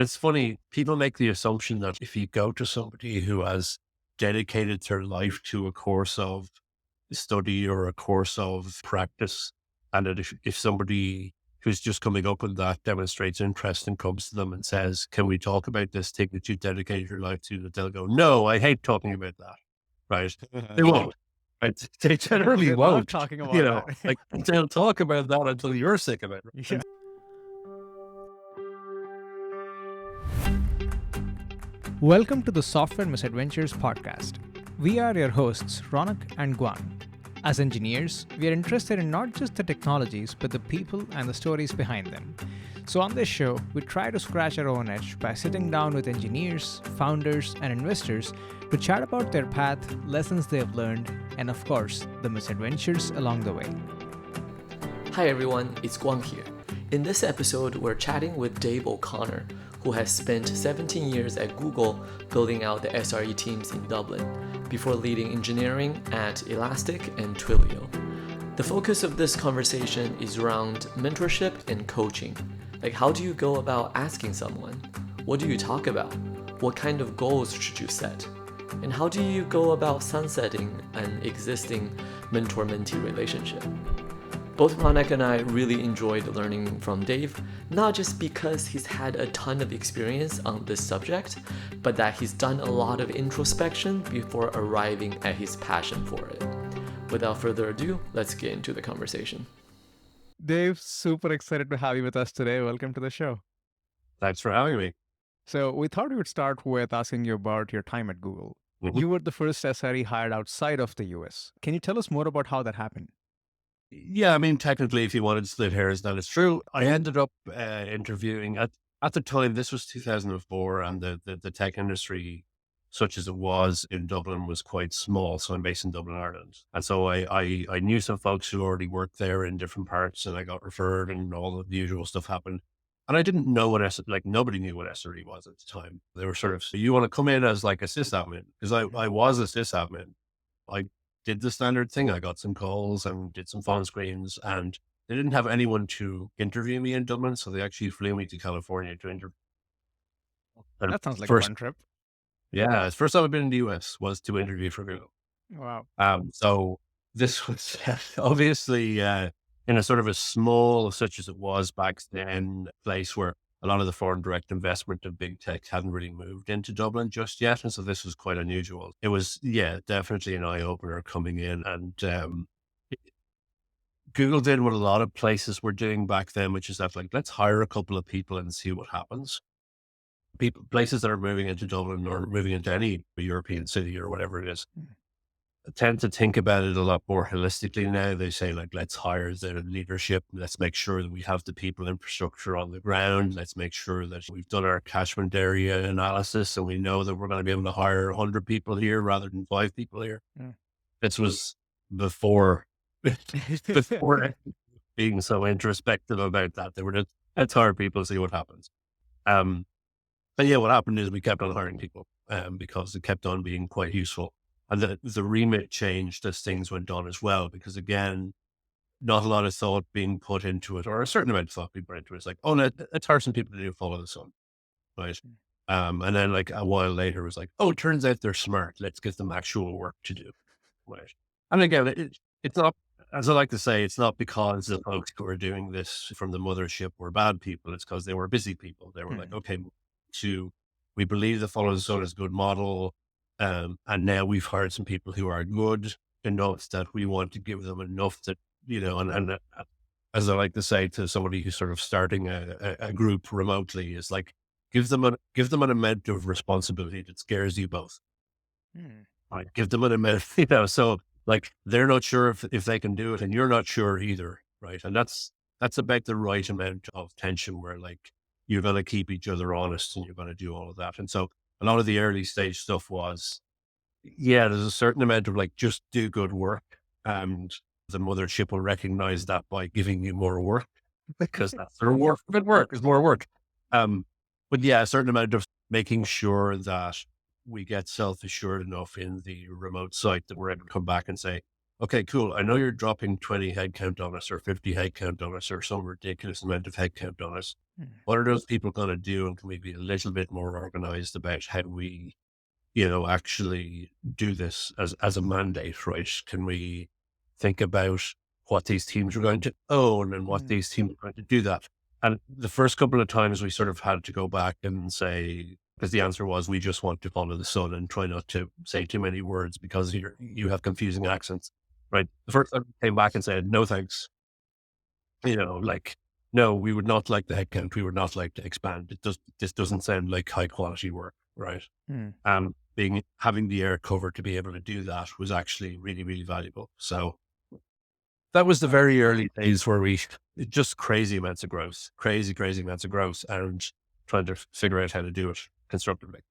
It's funny, people make the assumption that if you go to somebody who has dedicated their life to a course of study or a course of practice, and that if somebody who's just coming up with that demonstrates interest and comes to them and says, can we talk about this thing that you dedicated your life to, that they'll go, no, I hate talking about that. Right. They won't. Right. They generally They love won't, talking about that. like they'll talk about that until you're sick of it. Yeah. Welcome to the Software Misadventures podcast. We are your hosts, Ronak and Guan. As engineers, we are interested in not just the technologies, but the people and the stories behind them. So on this show, we try to scratch our own itch by sitting down with engineers, founders, and investors to chat about their path, lessons they have learned, and of course, the misadventures along the way. Hi everyone, it's Guang here. In this episode, we're chatting with Dave O'Connor, who has spent 17 years at Google building out the SRE teams in Dublin, before leading engineering at Elastic and Twilio. The focus of this conversation is around mentorship and coaching. Like, how do you go about asking someone? What do you talk about? What kind of goals should you set? And how do you go about sunsetting an existing mentor-mentee relationship? Both Ronak and I really enjoyed learning from Dave, not just because he's had a ton of experience on this subject, but that he's done a lot of introspection before arriving at his passion for it. Without further ado, let's get into the conversation. Dave, super excited to have you with us today. Welcome to the show. Thanks for having me. So we thought we would start with asking you about your time at Google. Mhm. You were the first SRE hired outside of the US. Can you tell us more about how that happened? Yeah, I mean, technically, if you wanted to split hairs, that is true. I ended up interviewing at the time. This was 2004, and the tech industry, such as it was in Dublin, was quite small. So I'm based in Dublin, Ireland, and so I knew some folks who already worked there in different parts, and I got referred, and all of the usual stuff happened. And I didn't know what nobody knew what SRE was at the time. They were sort of, so you want to come in as like a sysadmin, because I was a sysadmin. I did the standard thing. I got some calls and did some phone screens, and they didn't have anyone to interview me in Dublin. So they actually flew me to California to interview. And That sounds like a first, fun trip. yeah, the first time I've been in the US was to interview for Google. Wow. So this was obviously in a sort of a small, such as it was back then, place where a lot of the foreign direct investment of big tech hadn't really moved into Dublin just yet. And so this was quite unusual. It was, yeah, definitely an eye opener coming in. And Google did what a lot of places were doing back then, which is that, like, let's hire a couple of people and see what happens. Places that are moving into Dublin or moving into any European city or whatever it is, tend to think about it a lot more holistically now. They say, like, let's hire the leadership. Let's make sure that we have the people infrastructure on the ground. Let's make sure that we've done our catchment area analysis and we know that we're going to be able to hire 100 people here rather than 5 people here. Mm. This was before, before being so introspective about that. They were just, let's hire people, see what happens. But yeah, what happened is we kept on hiring people because it kept on being quite useful. And the remit changed as things went on as well, because again, not a lot of thought being put into it, or a certain amount of thought being put into it. It's like, oh, let's hire some people to do follow the sun, right? And then like a while later, it was like, oh, it turns out they're smart. Let's give them actual work to do, right? And again, it's not, as I like to say, it's not because the folks who are doing this from the mothership were bad people. It's because they were busy people. They were like, okay, we believe the follow the sun is a good model. And now we've hired some people who are good enough that we want to give them enough that, and as I like to say to somebody who's sort of starting a group remotely, is like, give them an amount of responsibility that scares you both. Right? Give them an amount, so like, they're not sure if they can do it and you're not sure either. Right. And that's about the right amount of tension where, like, you're going to keep each other honest and you're going to do all of that. And so a lot of the early stage stuff was, yeah, there's a certain amount of like, just do good work, and the mothership will recognize that by giving you more work, because that's the reward for good work is more work. But yeah, a certain amount of making sure that we get self-assured enough in the remote site that we're able to come back and say, okay, cool. I know you're dropping 20 headcount on us or 50 headcount on us or some ridiculous amount of headcount on us. What are those people going to do? And can we be a little bit more organized about how we, actually do this as a mandate, right? Can we think about what these teams are going to own and what these teams are going to do that? And the first couple of times we sort of had to go back and say, because the answer was, we just want to follow the sun and try not to say too many words because you have confusing accents, right? The first time we came back and said, no, thanks. Like, no, we would not like the headcount. We would not like to expand. This doesn't sound like high quality work, right? Having the air cover to be able to do that was actually really, really valuable. So that was the very early days where just crazy amounts of growth, crazy amounts of growth, and trying to figure out how to do it constructively.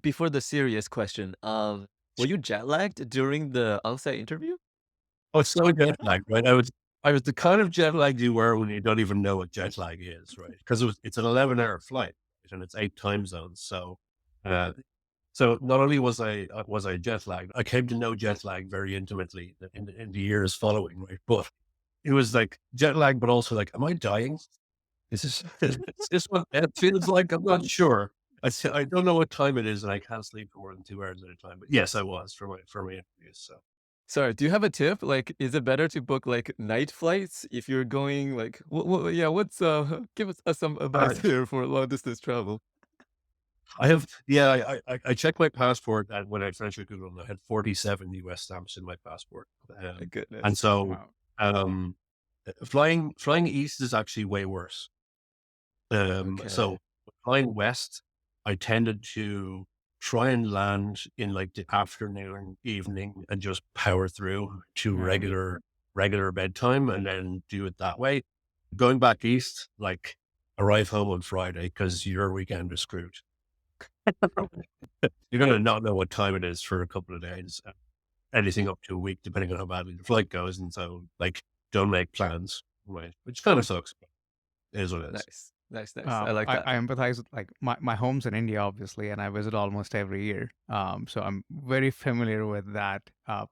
Before the serious question, were you jet lagged during the on-site interview? Oh, it's so jet lag, right? I was the kind of jet lag you were when you don't even know what jet lag is, right? Because it's an 11-hour flight, right? And it's 8 time zones. So, so not only was I jet lagged, I came to know jet lag very intimately in the years following, right? But it was like jet lag, but also like, am I dying? Is this what it feels like? I'm not sure. I don't know what time it is, and I can't sleep for more than 2 hours at a time. But yes, I was for my interviews. So. Sorry, do you have a tip? Like, is it better to book like night flights if you're going like, yeah, give us some advice here for long distance travel. I checked my passport, and when I finished with Google, I had 47 US stamps in my passport. My goodness. And so, flying east is actually way worse. So flying west, I tended to try and land in like the afternoon, evening, and just power through to regular bedtime and then do it that way. Going back east, like arrive home on Friday because your weekend is screwed. You're going to not know what time it is for a couple of days, anything up to a week, depending on how badly the flight goes. And so, like, don't make plans, right? Which kind of sucks. It is what it is. Nice. I like that. I empathize with like my home's in India, obviously, and I visit almost every year. So I'm very familiar with that.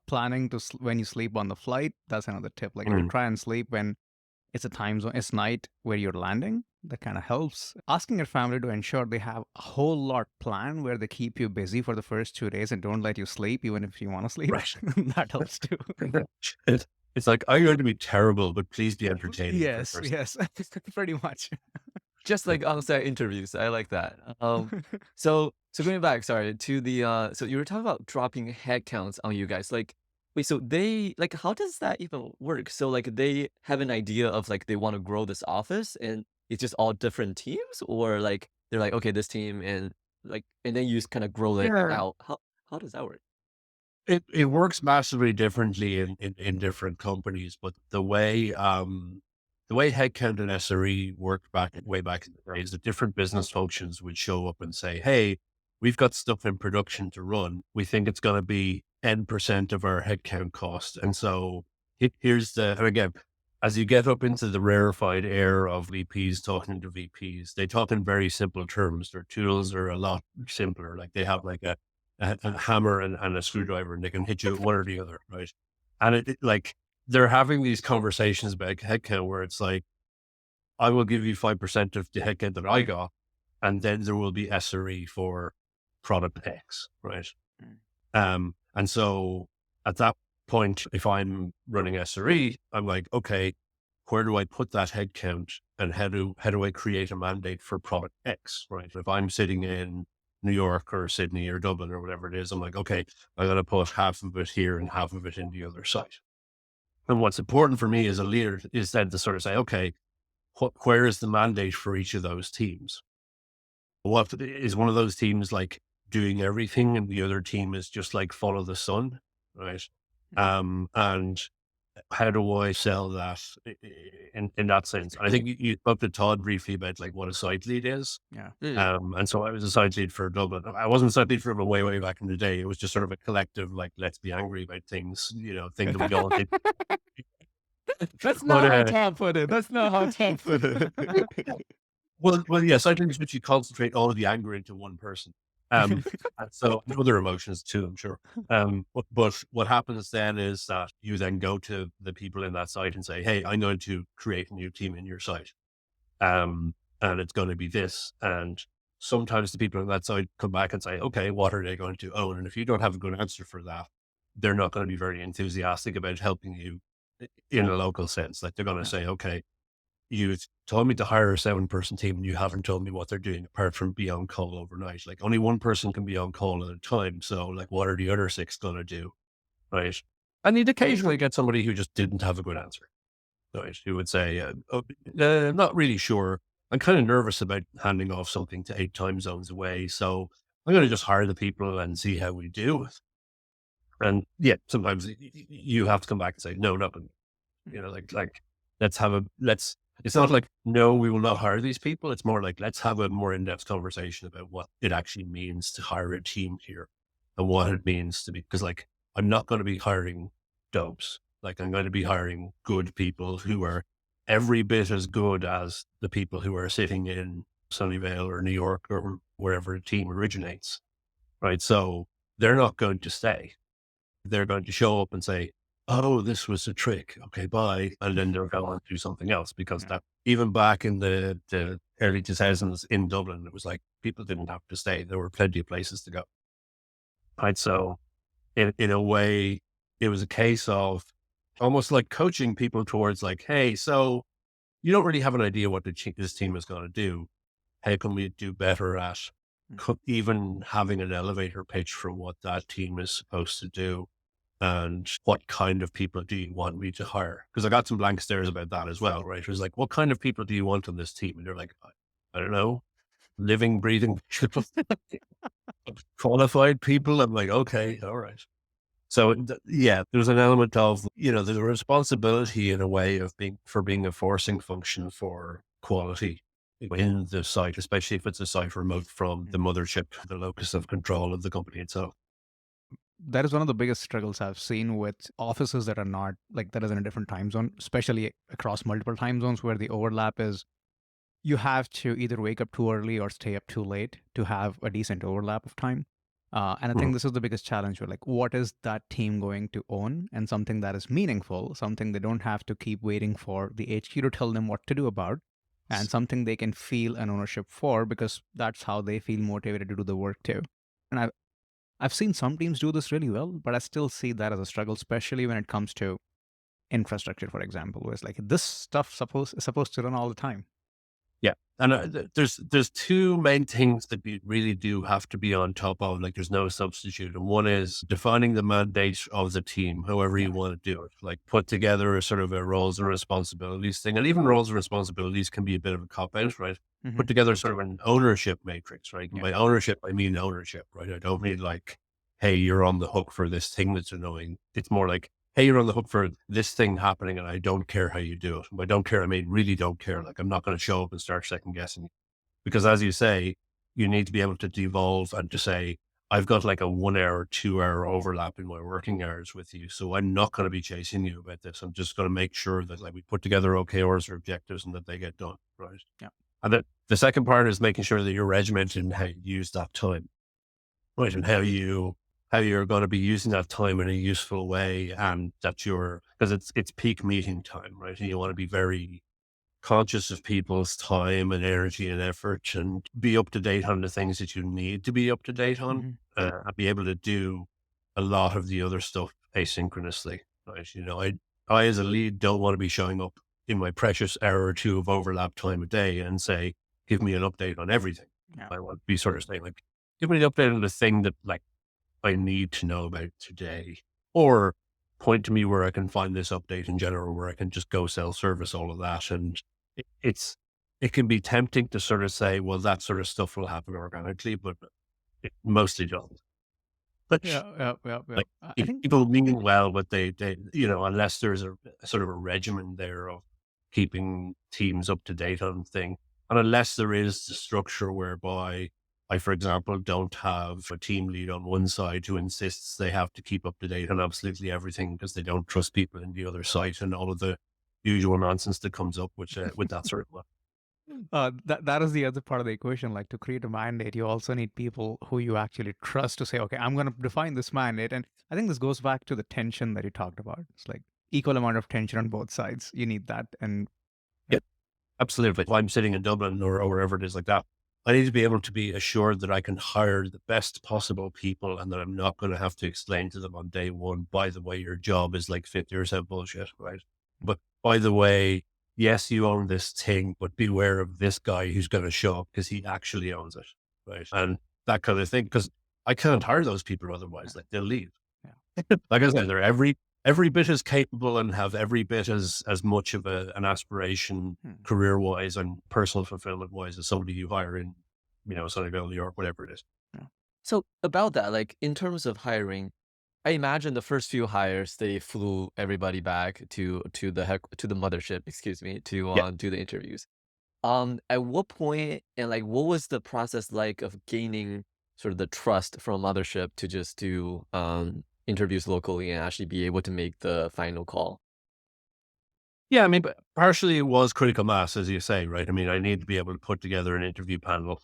Planning to when you sleep on the flight, that's another tip. Like, to try and sleep when it's a time zone, it's night where you're landing. That kind of helps. Asking your family to ensure they have a whole lot planned where they keep you busy for the first 2 days and don't let you sleep, even if you want to sleep. Right. That helps too. It's like, I'm going to be terrible, but please be entertaining. Yes, pretty much. Just like on-site interviews. I like that. So going back, sorry, to the, so you were talking about dropping headcounts on you guys. Like, wait, so they, like, how does that even work? So like they have an idea of like, they want to grow this office and it's just all different teams, or like, they're like, okay, this team and like, and then you just kind of grow it out. How does that work? It works massively differently in different companies, but the way headcount and SRE worked way back in the day is that different business functions would show up and say, hey, we've got stuff in production to run. We think it's going to be N% of our headcount cost. And so and again, as you get up into the rarefied air of VPs talking to VPs, they talk in very simple terms. Their tools are a lot simpler. Like they have like a hammer and a screwdriver, and they can hit you one or the other, right? And like they're having these conversations about headcount where it's like, I will give you 5% of the headcount that I got, and then there will be SRE for product X, right? And so at that point, if I'm running SRE, I'm like, okay, where do I put that headcount, and how do I create a mandate for product X, right? If I'm sitting in New York or Sydney or Dublin or whatever it is, I'm like, okay, I'm going to put half of it here and half of it in the other site. And what's important for me as a leader is then to sort of say, okay, where is the mandate for each of those teams? What is one of those teams like doing everything and the other team is just like follow the sun, right? And how do I sell that in that sense? And I think you spoke to Todd briefly about like what a site lead is. Yeah. And so I was a site lead for Dublin. I wasn't a site lead for way back in the day. It was just sort of a collective, like, let's be angry about things, thing that we all did. That's not how Tom put it. That's not how Tom put it. Well, yeah, site leaders, which you concentrate all of the anger into one person. And so other emotions too, I'm sure. But what happens then is that you then go to the people in that site and say, hey, I'm going to create a new team in your site. And it's going to be this. And sometimes the people on that side come back and say, okay, what are they going to own? And if you don't have a good answer for that, they're not going to be very enthusiastic about helping you in a local sense. Like they're going to say, okay, you told me to hire a 7-person team and you haven't told me what they're doing apart from be on call overnight. Like only one person can be on call at a time. So like, what are the other 6 going to do? Right. And you'd occasionally get somebody who just didn't have a good answer. Right. Who would say, not really sure. I'm kind of nervous about handing off something to 8 time zones away. So I'm going to just hire the people and see how we do. And yeah, sometimes you have to come back and say, no, not, like, it's not like, no, we will not hire these people. It's more like, let's have a more in-depth conversation about what it actually means to hire a team here and what it means to be, because like, I'm not going to be hiring dopes. Like I'm going to be hiring good people who are every bit as good as the people who are sitting in Sunnyvale or New York or wherever a team originates. Right. So they're not going to stay. They're going to show up and say, oh, this was a trick. Okay, bye. And then they'll go on to do something else because that even back in the early 2000s in Dublin, it was like people didn't have to stay. There were plenty of places to go. Right. So in a way, it was a case of almost like coaching people towards like, hey, so you don't really have an idea what this team is going to do. How can we do better at even having an elevator pitch for what that team is supposed to do? And what kind of people do you want me to hire? Because I got some blank stares about that as well, right? It was like, what kind of people do you want on this team? And they're like, I don't know, living, breathing, qualified people. I'm like, okay, all right. So yeah, there's an element of, there's a responsibility in a way of being a forcing function for quality in the site, especially if it's a site remote from the mothership, the locus of control of the company itself. That is one of the biggest struggles I've seen with offices that are not like that is in a different time zone, especially across multiple time zones where the overlap is you have to either wake up too early or stay up too late to have a decent overlap of time. And I think this is the biggest challenge. Where like, what is that team going to own, and something that is meaningful, something they don't have to keep waiting for the HQ to tell them what to do about, and something they can feel an ownership for because that's how they feel motivated to do the work too. And I've seen some teams do this really well, but I still see that as a struggle, especially when it comes to infrastructure, for example, where it's like this stuff is supposed to run all the time. Yeah. And there's 2 main things that you really do have to be on top of. Like there's no substitute. And one is defining the mandate of the team, however you want to do it. Like put together a sort of a roles and responsibilities thing. And even roles and responsibilities can be a bit of a cop out, right? Put together sort of an ownership matrix, right? By ownership, I mean ownership, right? I don't mean like, hey, you're on the hook for this thing that's annoying. It's more like, hey, you're on the hook for this thing happening and I don't care how you do it. I don't care. I mean, really don't care. Like I'm not going to show up and start second guessing because as you say, you need to be able to devolve and to say, I've got like a 1 hour, 2 hour overlap in my working hours with you. So I'm not going to be chasing you about this. I'm just going to make sure that like we put together OKRs or objectives and that they get done. Right. Yeah. And the second part is making sure that you're regimented in how you use that time. Right. And how you're going to be using that time in a useful way, and that because it's peak meeting time, right? And you want to be very conscious of people's time and energy and effort and be up to date on the things that you need to be up to date on and be able to do a lot of the other stuff asynchronously, right? I as a lead don't want to be showing up in my precious hour or 2 of overlap time a day and say, give me an update on everything. Yeah. I want to be sort of saying like, give me an update on the thing that like I need to know about today, or point to me where I can find this update in general, where I can just go self-service all of that. And it can be tempting to sort of say, well, that sort of stuff will happen organically, but it mostly doesn't. But like, I think people mean well, but they, unless there's a sort of a regimen there of keeping teams up to date on thing, and unless there is the structure whereby I, for example, don't have a team lead on one side who insists they have to keep up to date on absolutely everything because they don't trust people in the other site and all of the usual nonsense that comes up with that sort of stuff. That is the other part of the equation. Like to create a mandate, you also need people who you actually trust to say, okay, I'm going to define this mandate. And I think this goes back to the tension that you talked about. It's like equal amount of tension on both sides. You need that. And Yeah, absolutely. If I'm sitting in Dublin or wherever it is like that, I need to be able to be assured that I can hire the best possible people and that I'm not going to have to explain to them on day one, by the way, your job is like 50% bullshit, right? But by the way, yes, you own this thing, but beware of this guy who's going to show up because he actually owns it, right? And that kind of thing, because I can't hire those people otherwise, like they'll leave. yeah. Like I said, they're every bit as capable and have every bit as much of an aspiration career wise and personal fulfillment wise as somebody you hire in, Sunnyvale, New York, whatever it is. So about that, like in terms of hiring, I imagine the first few hires they flew everybody back to the mothership, excuse me, to Yeah. do the interviews. At what point and like what was the process like of gaining sort of the trust from mothership to just do interviews locally and actually be able to make the final call? Yeah. I mean, but partially it was critical mass, as you say, right? I mean, I need to be able to put together an interview panel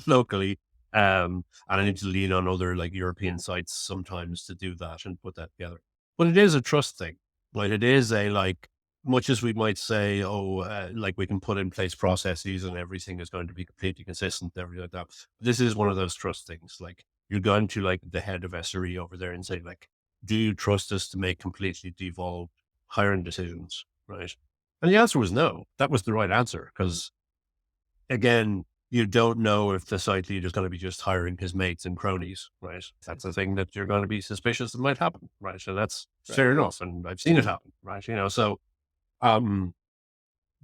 locally. And I need to lean on other like European sites sometimes to do that and put that together. But it is a trust thing, right? It is a like, much as we might say, like we can put in place processes and everything is going to be completely consistent, everything like that. This is one of those trust things. Like you're going to like the head of SRE over there and say, like, do you trust us to make completely devolved hiring decisions, right? And the answer was no. That was the right answer because again, you don't know if the site lead is going to be just hiring his mates and cronies, right? That's a thing that you're going to be suspicious that might happen, right? So that's fair enough. And I've seen it happen, right? So, um,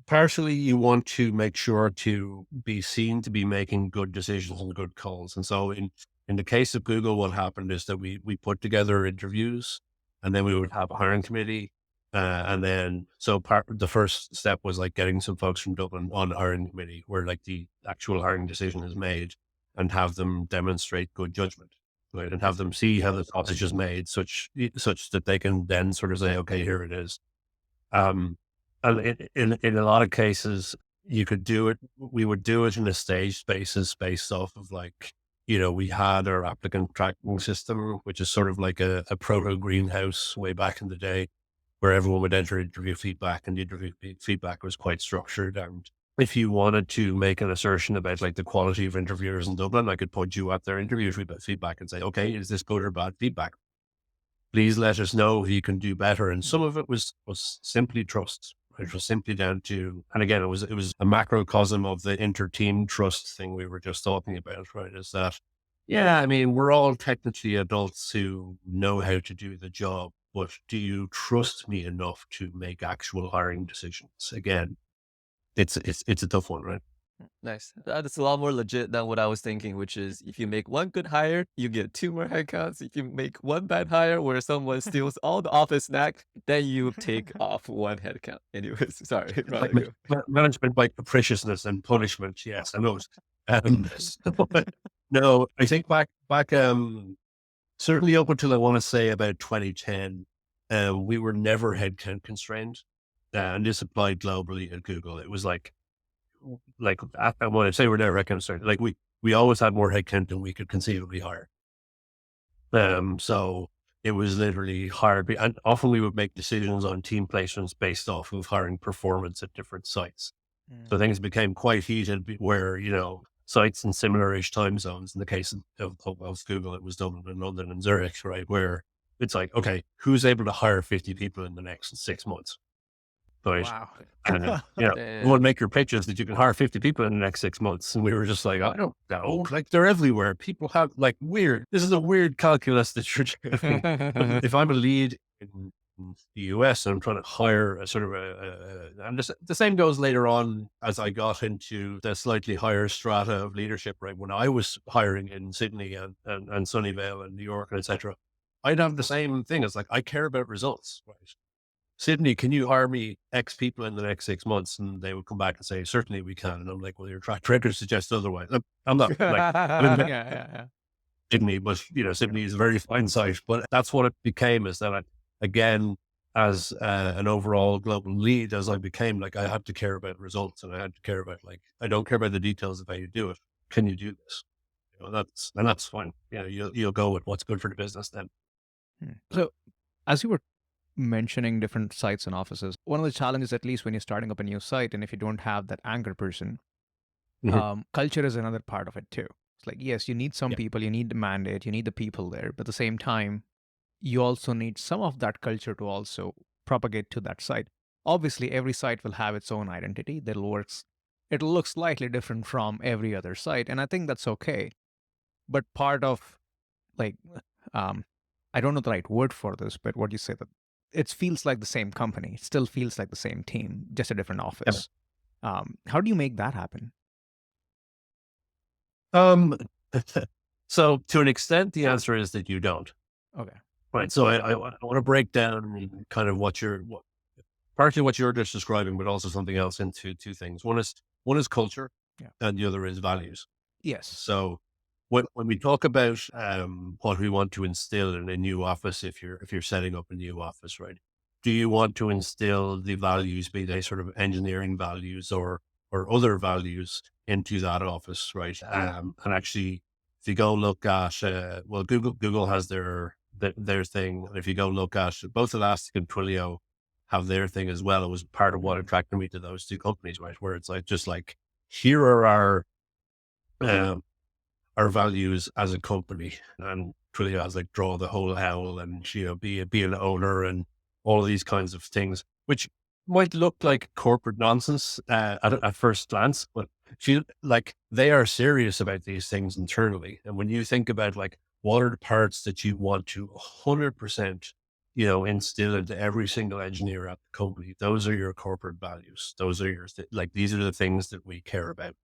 partially you want to make sure to be seen to be making good decisions and good calls. And so in the case of Google, what happened is that we put together interviews and then we would have a hiring committee. And then, so the first step was like getting some folks from Dublin on the hiring committee where like the actual hiring decision is made and have them demonstrate good judgment, right? And have them see how the sausage is made such that they can then sort of say, okay, here it is. And in a lot of cases, you could do it. We would do it in a staged basis based off of like, we had our applicant tracking system, which is sort of like a proto greenhouse way back in the day, where everyone would enter interview feedback, and the interview feedback was quite structured. And if you wanted to make an assertion about like the quality of interviewers in Dublin, I could point you at their interview feedback and say, okay, is this good or bad feedback? Please let us know if you can do better. And some of it was simply trust. It was simply down to, and again, it was a macrocosm of the inter-team trust thing we were just talking about, right? Is that, yeah, I mean, we're all technically adults who know how to do the job, but do you trust me enough to make actual hiring decisions? Again, it's a tough one, right? Nice. That's a lot more legit than what I was thinking, which is if you make one good hire, you get 2 more headcounts. If you make one bad hire where someone steals all the office snack, then you take off 1 headcount. Anyways, sorry. Like Rather management by capriciousness and punishment. Yes, I know. No, I think back, certainly up until I want to say about 2010, we were never headcount constrained. And this applied globally at Google. It was like I want to say we're never headcount constrained. Like we always had more headcount than we could conceivably hire. So it was literally hard. And often we would make decisions on team placements based off of hiring performance at different sites. So things became quite heated where, sites in similar-ish time zones, in the case of Google, it was Dublin and London and Zurich, right? Where it's like, okay, who's able to hire 50 people in the next 6 months? Right. Wow. And, Damn. you want to make your pitches that you can hire 50 people in the next 6 months. And we were just like, I don't know, like they're everywhere. People have like this is a weird calculus that you're doing. If I'm a lead in the US and I'm trying to hire a sort of and the same goes later on as I got into the slightly higher strata of leadership, right? When I was hiring in Sydney and Sunnyvale and New York and etc., I'd have the same thing. It's like, I care about results, right? Sydney, can you hire me X people in the next 6 months? And they would come back and say, certainly we can. And I'm like, well, your track record suggests otherwise. I'm not like, Yeah. Sydney, but Sydney is a very fine site, but that's what it became, is that again, as an overall global lead, as I became, like, I had to care about results, and I had to care about, like, I don't care about the details of how you do it. Can you do this? That's fine. You'll go with what's good for the business then. So, as you were mentioning different sites and offices, one of the challenges, at least when you're starting up a new site, and if you don't have that anchor person, Mhm. culture is another part of it too. It's like, yes, you need some Yeah. people, you need the mandate, you need the people there, but at the same time, you also need some of that culture to also propagate to that site. Obviously, every site will have its own identity that works. It'll look slightly different from every other site, and I think that's okay. But part of, like, um, I don't know the right word for this, but what you say, that it feels like the same company. It still feels like the same team, just a different Yeah. office. How do you make that happen? Um, so to an extent, the answer is that you don't. Okay. Right. So I want to break down kind of partially what you're just describing, but also something else into two things. One is culture, Yeah. and the other is values. Yes. So when we talk about what we want to instill in a new office, if you're setting up a new office, right? Do you want to instill the values, be they sort of engineering values or other values, into that office, right? And actually, if you go look at well, Google has their thing, and if you go look at both Elastic and Twilio have their thing as well. It was part of what attracted me to those two companies, right? Where it's like just like, here are um, our values as a company. And Twilio has like draw the whole owl, and be an owner, and all of these kinds of things, which might look like corporate nonsense at first glance, but they are serious about these things internally. And when you think about, like, what are the parts that you want to 100% instill into every single engineer at the company, those are your corporate values. Those are like, these are the things that we care about.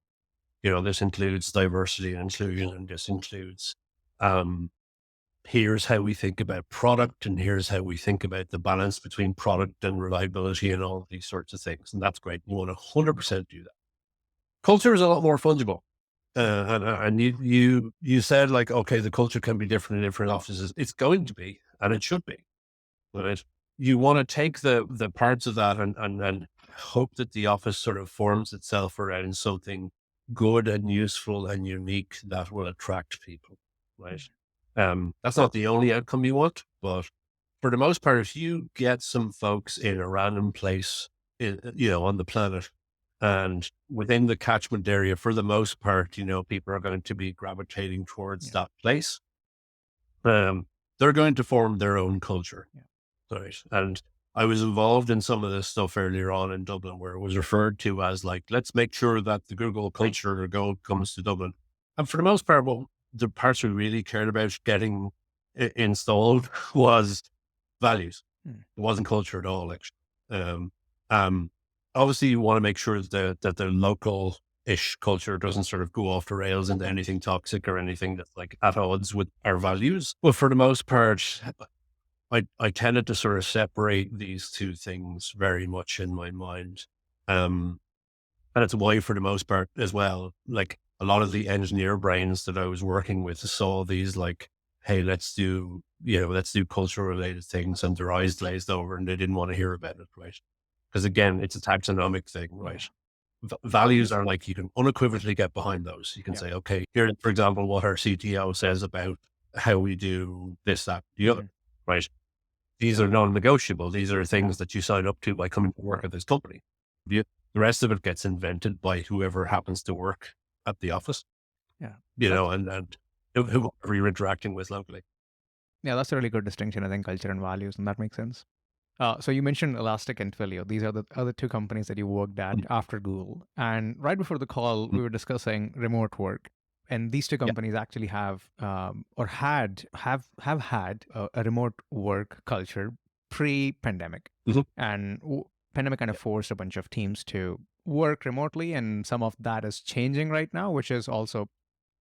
This includes diversity and inclusion, and this includes, um, here's how we think about product, and here's how we think about the balance between product and reliability, and all of these sorts of things. And that's great. You want to 100% do that. Culture is a lot more fungible. And you said, like, okay, the culture can be different in different offices. It's going to be, and it should be, right? You want to take the parts of that, and hope that the office sort of forms itself around something good and useful and unique that will attract people, right? That's not the only outcome you want, but for the most part, if you get some folks in a random place, on the planet, and within the catchment area, for the most part, people are going to be gravitating towards Yeah. that place. They're going to form their own culture. Yeah. Right. And I was involved in some of this stuff earlier on in Dublin, where it was referred to as, like, let's make sure that the Google culture comes to Dublin. And for the most part, what the parts we really cared about getting installed was values. Mm. It wasn't culture at all, actually. Um, um, Obviously, you want to make sure that the local ish culture doesn't sort of go off the rails into anything toxic or anything that's, like, at odds with our values. But for the most part, I tended to sort of separate these two things very much in my mind. Um, and it's why, for the most part as well, like, a lot of the engineer brains that I was working with saw these, like, hey, let's do cultural related things, and their eyes glazed over, and they didn't want to hear about it, right? Because again, it's a taxonomic thing, right? Values are like, you can unequivocally get behind those. You can Yeah. say, okay, here, for example, what our CTO says about how we do this, that, the other, right? These are non-negotiable. These are things that you sign up to by coming to work at this company. The rest of it gets invented by whoever happens to work at the office, Yeah. and whoever you're interacting with locally. Yeah, that's a really good distinction, I think, culture and values, and that makes sense. So you mentioned Elastic and Twilio. These are the other two companies that you worked at Mm, after Google. And right before the call, mm, we were discussing remote work. And these two yeah. companies actually have, or have had a remote work culture pre-pandemic. Mhm. And pandemic kind of forced a bunch of teams to work remotely, and some of that is changing right now, which is also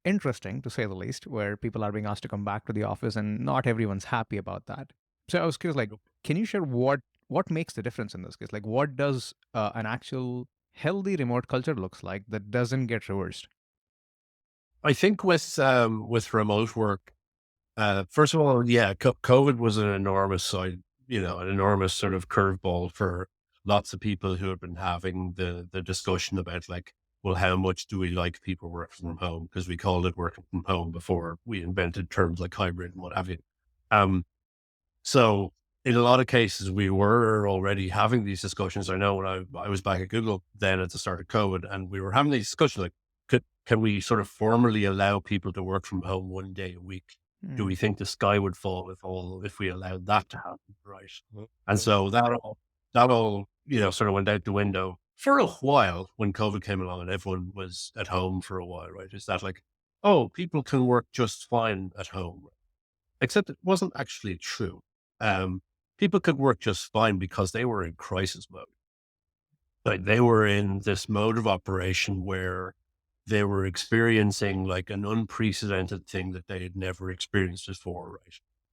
interesting to say the least, where people are being asked to come back to the office and not everyone's happy about that. So I was curious, like, can you share what makes the difference in this case? Like, what does an actual healthy remote culture looks like that doesn't get reversed? I think with remote work, first of all, yeah, COVID was an enormous an enormous sort of curveball for lots of people who have been having the discussion about like, well, how much do we like people working from home? Because we called it working from home before we invented terms like hybrid and what have you. So in a lot of cases, we were already having these discussions. I know when I was back at Google then at the start of COVID, and we were having these discussions like, can we sort of formally allow people to work from home 1 day a week? Do we think the sky would fall if we allowed that to happen? Right. And so that all, sort of went out the window for a while when COVID came along and everyone was at home for a while, right? Is that like, oh, people can work just fine at home, except it wasn't actually true. People could work just fine because they were in crisis mode. Like they were in this mode of operation where they were experiencing like an unprecedented thing that they had never experienced before,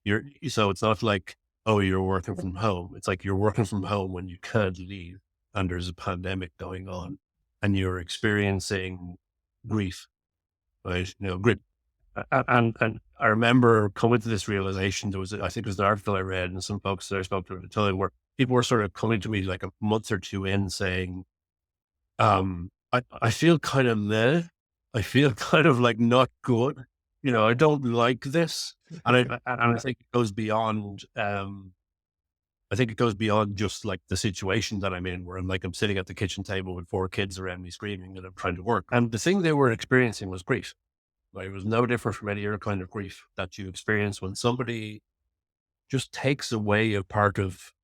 right? So it's not like, oh, you're working from home. It's like you're working from home when you can't leave and there's a pandemic going on and you're experiencing grief, right? Grief. And I remember coming to this realization. I think it was an article I read and some folks that I spoke to at the time where people were sort of coming to me like a month or two in saying, I feel kind of meh. I feel kind of like not good. I don't like this. And I think it goes beyond, just like the situation that I'm in where I'm sitting at the kitchen table with 4 kids around me screaming and I'm trying to work. And the thing they were experiencing was grief. Right? It was no different from any other kind of grief that you experience when somebody just takes away a part of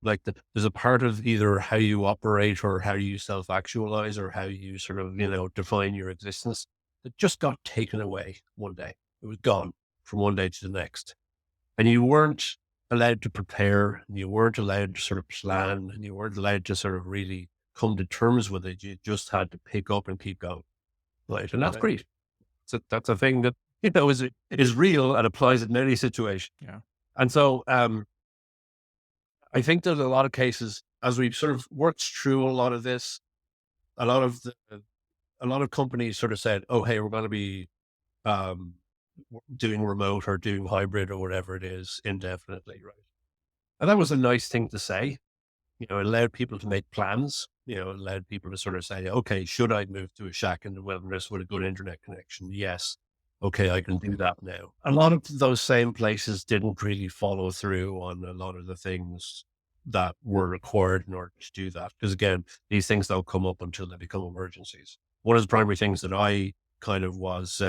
there's a part of either how you operate or how you self-actualize or how you sort of, define your existence that just got taken away one day. It was gone from one day to the next. And you weren't allowed to prepare and you weren't allowed to sort of plan and you weren't allowed to sort of really come to terms with it. You just had to pick up and keep going. Right. And that's great. So that's a thing that, is real and applies in many situations. Yeah. And so, I think that a lot of cases, as we've sort of worked through a lot of this, a lot of companies sort of said, "Oh, hey, we're going to be doing remote or doing hybrid or whatever it is indefinitely," right? And that was a nice thing to say. It allowed people to make plans. It allowed people to sort of say, "Okay, should I move to a shack in the wilderness with a good internet connection? Yes. Okay, I can do that now." A lot of those same places didn't really follow through on a lot of the things that were required in order to do that. Because again, these things don't come up until they become emergencies. One of the primary things that I kind of was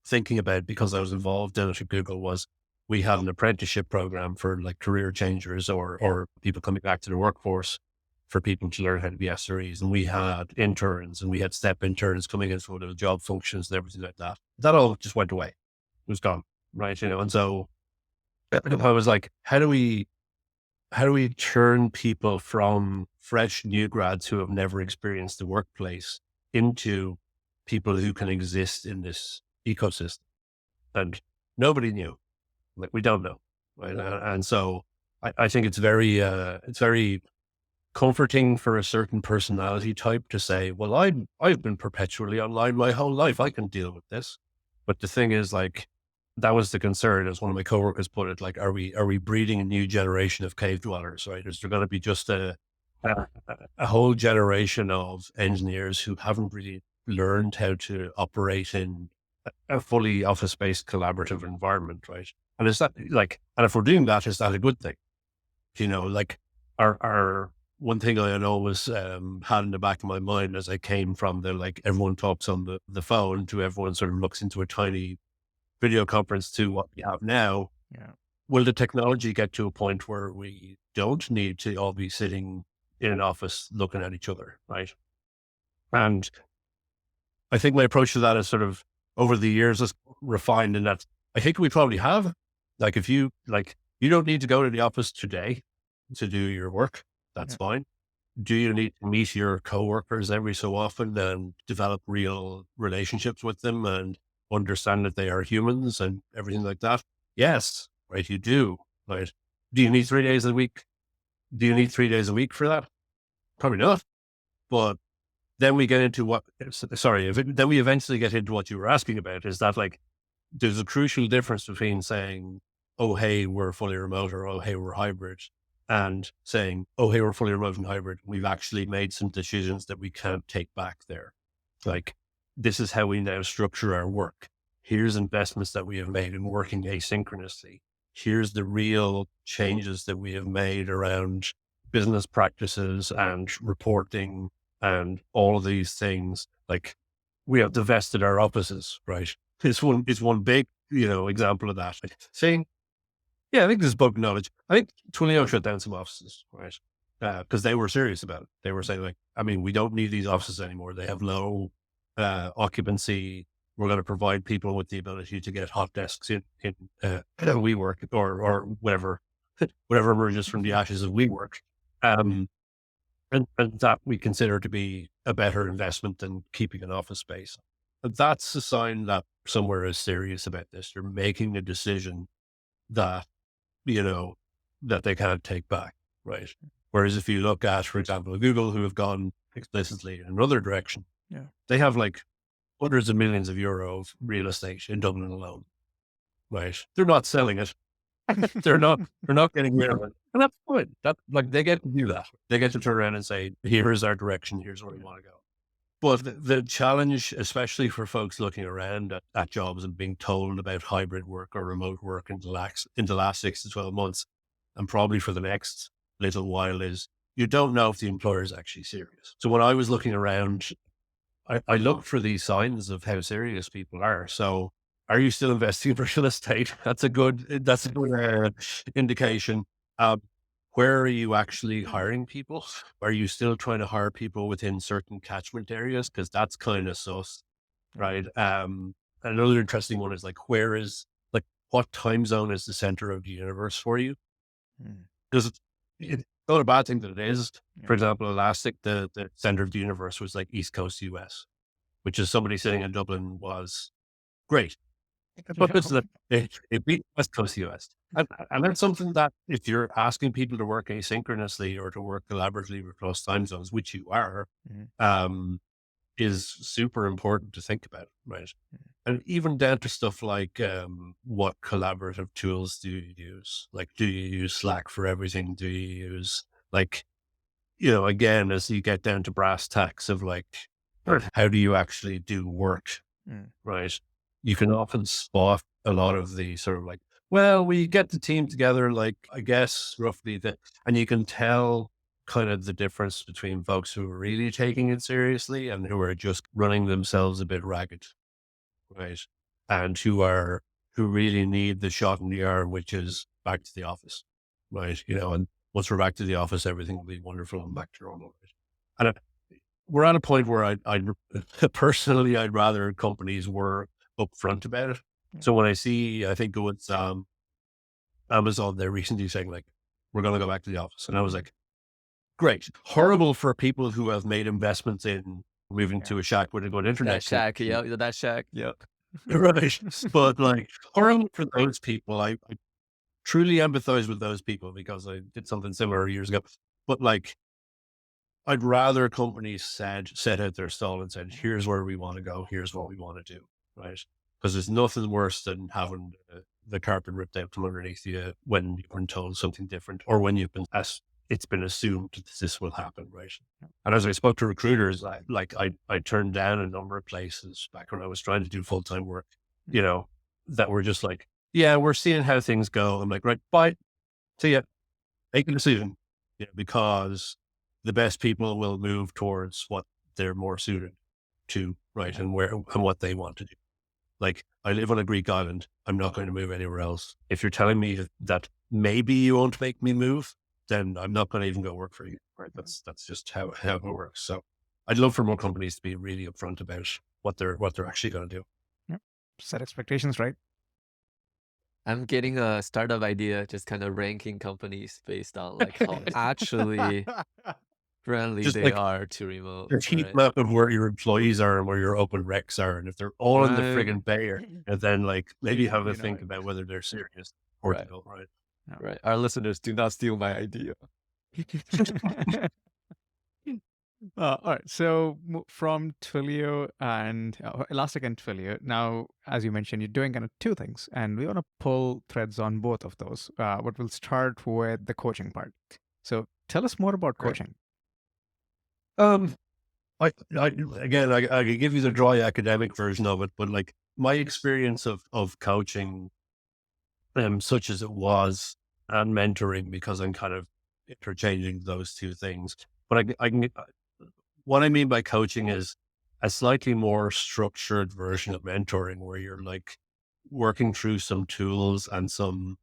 thinking about because I was involved in it at Google was we had an apprenticeship program for like career changers or people coming back to the workforce for people to learn how to be SREs. And we had interns and we had step interns coming in for the job functions and everything like that. That all just went away. It was gone. Right. And so I was like, how do we turn people from fresh new grads who have never experienced the workplace into people who can exist in this ecosystem? And nobody knew. Like we don't know. Right. And so I think it's very comforting for a certain personality type to say, well, I've been perpetually online my whole life. I can deal with this. But the thing is, like, that was the concern, as one of my coworkers put it, like, are we breeding a new generation of cave dwellers, right? Is there going to be just a whole generation of engineers who haven't really learned how to operate in a fully office-based collaborative environment, right? And is that and if we're doing that, is that a good thing? Like our one thing I always had in the back of my mind as I came from everyone talks on the phone to everyone sort of looks into a tiny video conference to what we have now. Yeah. Will the technology get to a point where we don't need to all be sitting in an office looking at each other, right? And I think my approach to that is sort of over the years is refined in that I think we probably have. Like if you don't need to go to the office today to do your work. That's fine. Do you need to meet your coworkers every so often and develop real relationships with them and understand that they are humans and everything like that? Yes, right. You do, right? Do you need 3 days a week? Do you need 3 days a week for that? Probably not. But then we get into then we eventually get into what you were asking about is that there's a crucial difference between saying, oh, hey, we're fully remote, or, oh, hey, we're hybrid, and saying, oh, hey, we're fully remote and hybrid. We've actually made some decisions that we can't take back there. Like, this is how we now structure our work. Here's investments that we have made in working asynchronously. Here's the real changes that we have made around business practices and reporting and all of these things. Like, we have divested our offices, right? This one is one big, example of that. Saying, yeah, I think this is public knowledge. I think Twilio shut down some offices, right? Because they were serious about it. They were saying, like, I mean, we don't need these offices anymore. They have low occupancy. We're going to provide people with the ability to get hot desks in WeWork or whatever, whatever emerges from the ashes of WeWork. And that we consider to be a better investment than keeping an office space. And that's a sign that somewhere is serious about this. They're making a decision that, that they can't take back, right? Whereas if you look at, for example, Google, who have gone explicitly in another direction, they have like hundreds of millions of euro of real estate in Dublin alone, right? They're not selling it. they're not getting rid of it. And that's fine. That, like, they get to do that. They get to turn around and say, here is our direction. Here's where we want to go. But the challenge, especially for folks looking around at jobs and being told about hybrid work or remote work in the last 6 to 12 months, and probably for the next little while, is you don't know if the employer is actually serious. So when I was looking around, I looked for these signs of how serious people are. So are you still investing in real estate? That's a good indication. Where are you actually hiring people? Are you still trying to hire people within certain catchment areas? Because that's kind of sus, right? Another interesting one is like, what time zone is the center of the universe for you? Because it's not a bad thing that it is. For example, Elastic, the center of the universe was like East Coast US, which is somebody sitting in Dublin was great. But it beat West Coast US. And that's something that if you're asking people to work asynchronously or to work collaboratively across time zones, which you are, is super important to think about, right? And even down to stuff like what collaborative tools do you use? Like, do you use Slack for everything? Do you use, like, again, as you get down to brass tacks of like, how do you actually do work, right? You can often spot a lot of the sort of like, well, we get the team together, like, I guess roughly that, and you can tell kind of the difference between folks who are really taking it seriously and who are just running themselves a bit ragged, right? And who really need the shot in the arm, which is back to the office, right? And once we're back to the office, everything will be wonderful and back to normal. Right? And we're at a point where I'd personally, I'd rather companies were upfront about it. So when I think it was Amazon, they're recently saying like, we're going to go back to the office. And I was like, great. Horrible for people who have made investments in moving to a shack with a good internet. That shack, that shack, Right. But like, horrible for those people. I truly empathize with those people because I did something similar years ago. But like, I'd rather companies set out their stall and said, here's where we want to go. Here's what we want to do. Right. Because there's nothing worse than having the carpet ripped out from underneath you when you've been told something different, or when it's been assumed that this will happen, right? And as I spoke to recruiters, I turned down a number of places back when I was trying to do full-time work, that were just like, yeah, we're seeing how things go. I'm like, right, bye, see ya, make a decision, because the best people will move towards what they're more suited to, right? And what they want to do. Like, I live on a Greek island. I'm not going to move anywhere else. If you're telling me that maybe you won't make me move, then I'm not going to even go work for you. Right? That's just how it works. So I'd love for more companies to be really upfront about what they're actually going to do. Yep. Set expectations, right? I'm getting a startup idea, just kind of ranking companies based on like how actually friendly Just they like are to remote. a heat map of where your employees are and where your open recs are. And if they're all in the friggin' Bay Area, and then like maybe have a think about whether they're serious or to go, right? Right. Our listeners, do not steal my idea. All right. So from Twilio and Elastic and Twilio, now, as you mentioned, you're doing kind of two things, and we want to pull threads on both of those. But we'll start with the coaching part. So tell us more about Great. coaching. Um, I could give you the dry academic version of it, but like my experience of coaching, such as it was, and mentoring, because I'm kind of interchanging those two things. But what I mean by coaching is a slightly more structured version of mentoring, where you're like working through some tools and some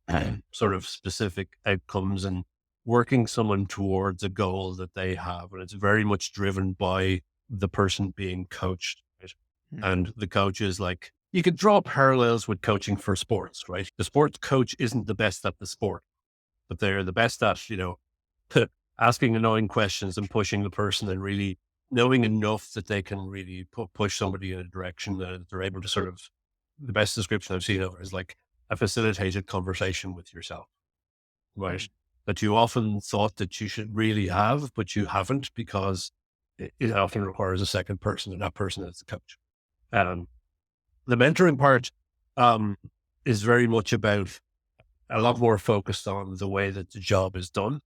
sort of specific outcomes and working someone towards a goal that they have. And it's very much driven by the person being coached. Right? Mm. And the coach is like, you could draw parallels with coaching for sports, right? The sports coach isn't the best at the sport, but they're the best at, asking annoying questions and pushing the person and really knowing enough that they can really push somebody in a direction that they're able to sort of, the best description I've seen of it is like a facilitated conversation with yourself, right? Mm. That you often thought that you should really have, but you haven't, because it often requires a second person, and that person is the coach. Um, the mentoring part is very much about a lot more focused on the way that the job is done.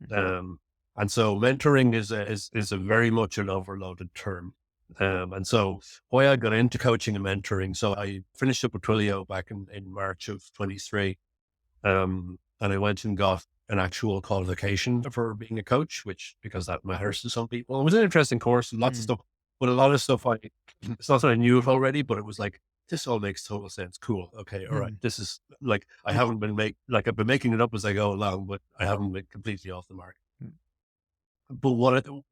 Mm. And so mentoring is a very much an overloaded term. And so why I got into coaching and mentoring. So I finished up with Twilio back in March of 23. And I went and got an actual qualification for being a coach, which, because that matters to some people, it was an interesting course and lots of Mm. stuff, but a lot of stuff it's not that I knew it already, but it was like, this all makes total sense. Cool. Okay. All right. Mm. This is like, I've been making it up as I go along, but I haven't been completely off the mark. Mm. But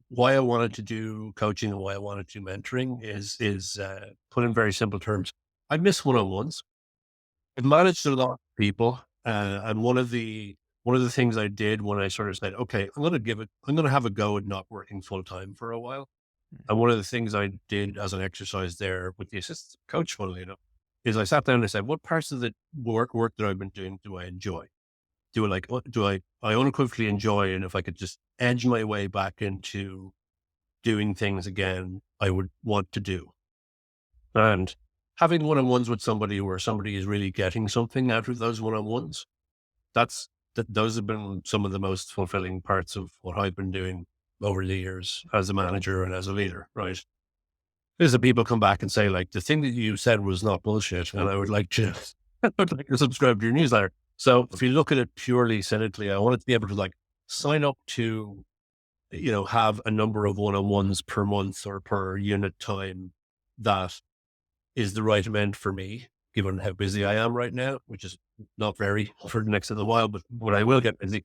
why I wanted to do coaching and why I wanted to do mentoring is put in very simple terms. I miss one-on-ones. I've managed a lot of people, and one of the things I did when I sort of said, okay, I'm going to have a go at not working full time for a while. Mm. And one of the things I did as an exercise there with the assistant coach, funnily enough, is I sat down and I said, what parts of the work that I've been doing do I enjoy? Do I unequivocally enjoy? And if I could just edge my way back into doing things again, I would want to do. And having one-on-ones with somebody where somebody is really getting something out of those one-on-ones, those have been some of the most fulfilling parts of what I've been doing over the years as a manager and as a leader, right? Is that people come back and say, like, the thing that you said was not bullshit, and I would like to, I would like to subscribe to your newsletter. So if you look at it purely cynically, I wanted to be able to like sign up to, have a number of one-on-ones per month or per unit time that is the right amount for me, given how busy I am right now, which is not very for the next little while, but I will get busy.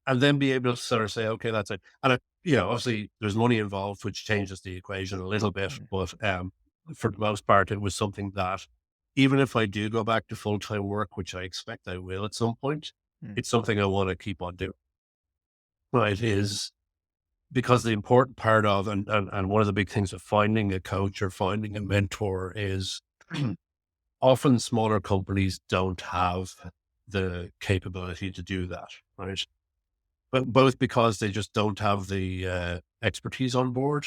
And then be able to sort of say, okay, that's it. And, obviously there's money involved, which changes the equation a little bit. Mm. But for the most part, it was something that even if I do go back to full-time work, which I expect I will at some point, Mm. it's something I want to keep on doing. Right. Is because the important part of, and one of the big things of finding a coach or finding a mentor is often smaller companies don't have the capability to do that, right? But both because they just don't have the expertise on board,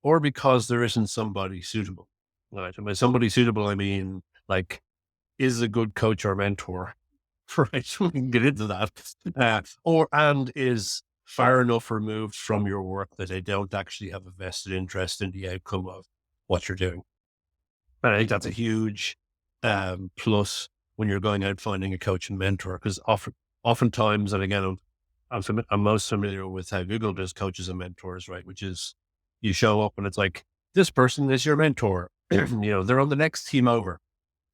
or because there isn't somebody suitable, right? And by somebody suitable, I mean, like, is a good coach or mentor, right? We can get into that, and is far enough removed from your work that they don't actually have a vested interest in the outcome of what you're doing. And I think that's a huge plus when you're going out finding a coach and mentor, because oftentimes, and again, I'm most familiar with how Google does coaches and mentors, right? Which is you show up and it's like, this person is your mentor. They're on the next team over.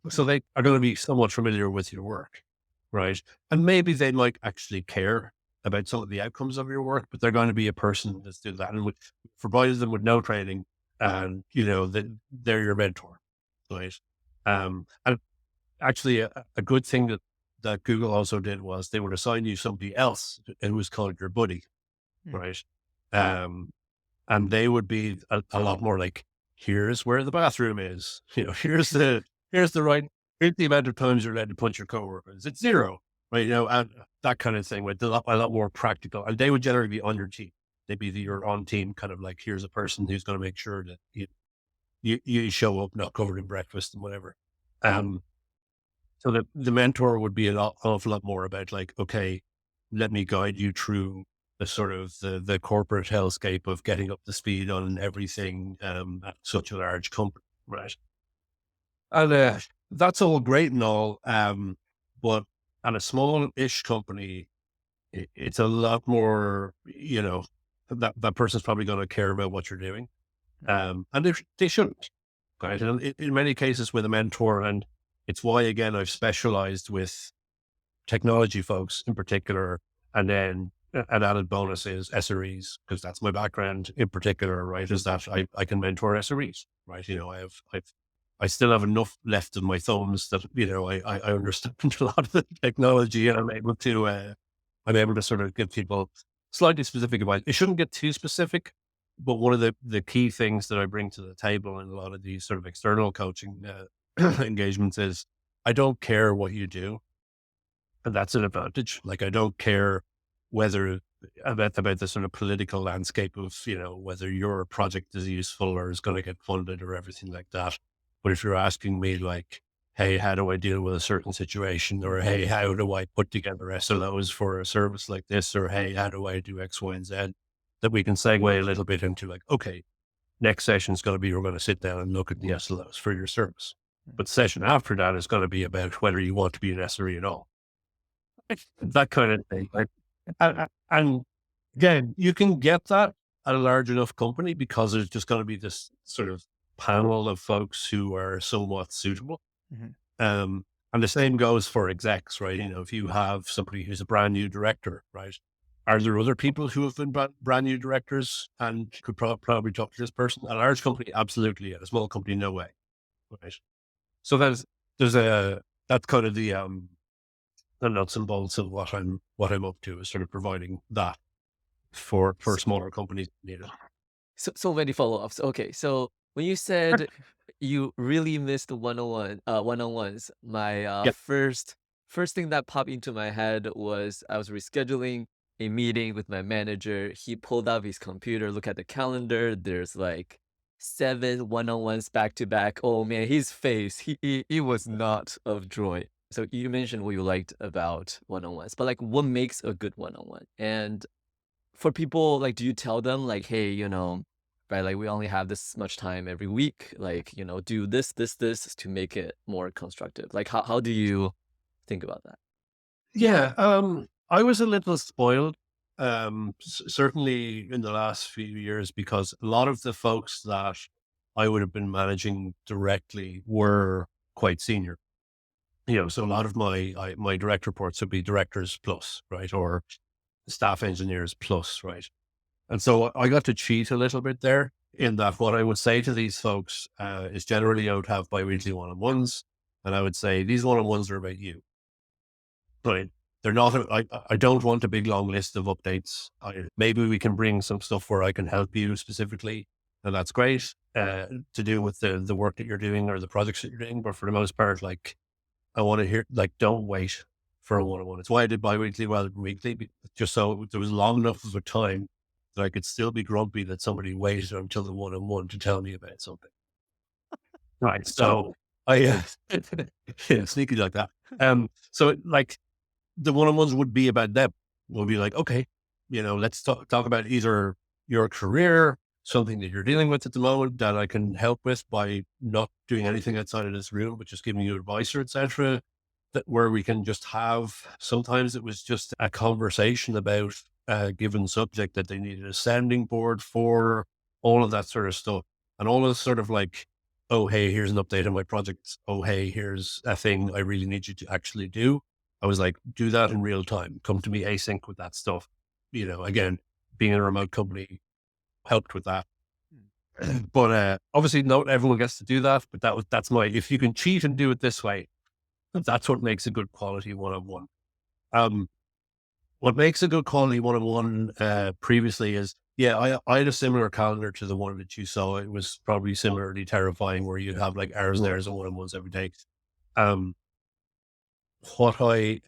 So they are going to be somewhat familiar with your work, right? And maybe they might actually care about some of the outcomes of your work, but they're going to be a person that's doing that. And provided them with no training, and, that they're your mentor, right? And actually a good thing that Google also did was they would assign you somebody else who was called your buddy, Mm. right? Um, and they would be a lot more like, here's where the bathroom is, here's the amount of times you're allowed to punch your coworkers. It's zero, right? And that kind of thing with a lot more practical, and they would generally be on your team. maybe your on team kind of like, here's a person who's going to make sure that you show up not covered in breakfast and whatever. So the mentor would be awful lot more about like, okay, let me guide you through the sort of the corporate hellscape of getting up to speed on everything at such a large company, right? And that's all great and all, but at a small-ish company, it's a lot more, that person's probably going to care about what you're doing. And they shouldn't, right? And in many cases with a mentor, and it's why, again, I've specialized with technology folks in particular, and then an added bonus is SREs, because that's my background in particular, right? Is that I can mentor SREs, right? I still have enough left of my thumbs that, I understand a lot of the technology, and I'm able to sort of give people slightly specific advice. It shouldn't get too specific, but one of the key things that I bring to the table in a lot of these sort of external coaching engagements is I don't care what you do. And that's an advantage. Like, I don't care whether about the sort of political landscape of, whether your project is useful or is going to get funded or everything like that. But if you're asking me like, hey, how do I deal with a certain situation? Or, hey, how do I put together SLOs for a service like this? Or, hey, how do I do X, Y, and Z? That we can segue a little bit into like, okay, next session is going to be, we're going to sit down and look at the SLOs for your service. But the session after that is going to be about whether you want to be an SRE at all. That kind of thing. Like, and again, you can get that at a large enough company because there's just going to be this sort of panel of folks who are somewhat suitable. And the same goes for execs, right? If you have somebody who's a brand new director, right? Are there other people who have been brand new directors and could probably talk to this person? At a large company, absolutely. At a small company, no way. Right. So that's kind of the nuts and bolts of what I'm up to, is sort of providing that for smaller companies needed. So many follow-ups. Okay, so when you said you really missed the one-on-ones, my Yep. first thing that popped into my head was I was rescheduling a meeting with my manager. He pulled out his computer, look at the calendar. There's like 7 one-on-ones back to back. Oh man, his face, he was not of joy. So you mentioned what you liked about one-on-ones, but like what makes a good one-on-one? And for people, like, do you tell them like, hey, right, like we only have this much time every week, like, do this to make it more constructive? Like, how do you think about that? Yeah. I was a little spoiled, certainly in the last few years, because a lot of the folks that I would have been managing directly were quite senior. So a lot of my direct reports would be directors plus, right? Or staff engineers plus, right? And so I got to cheat a little bit there, in that what I would say to these folks is generally I would have bi-weekly one-on-ones, and I would say, these one-on-ones are about you, right? They're not, I don't want a big long list of updates. Maybe we can bring some stuff where I can help you specifically, and that's great to do with the work that you're doing or the projects that you're doing. But for the most part, like, I want to hear, like, don't wait for a one-on-one. It's why I did bi-weekly rather than weekly, just so there was long enough of a time that I could still be grumpy that somebody waited until the one-on-one to tell me about something. Right. So I, yeah, sneaky like that. So like the one-on-ones would be about them. We'll be like, okay, let's talk about either your career, something that you're dealing with at the moment that I can help with by not doing anything outside of this room, but just giving you advice or etc. That where we can just have, sometimes it was just a conversation about a given subject that they needed a sounding board for, all of that sort of stuff. And all of the sort of like, oh, hey, here's an update on my project. Oh, hey, here's a thing I really need you to actually do. I was like, do that in real time. Come to me async with that stuff. Again, being in a remote company helped with that. But obviously not everyone gets to do that, but that's if you can cheat and do it this way, that's what makes a good quality one-on-one. What makes a good quality one-on-one previously is, I had a similar calendar to the one that you saw. It was probably similarly terrifying, where you'd have like hours and hours of one-on-ones every day. What I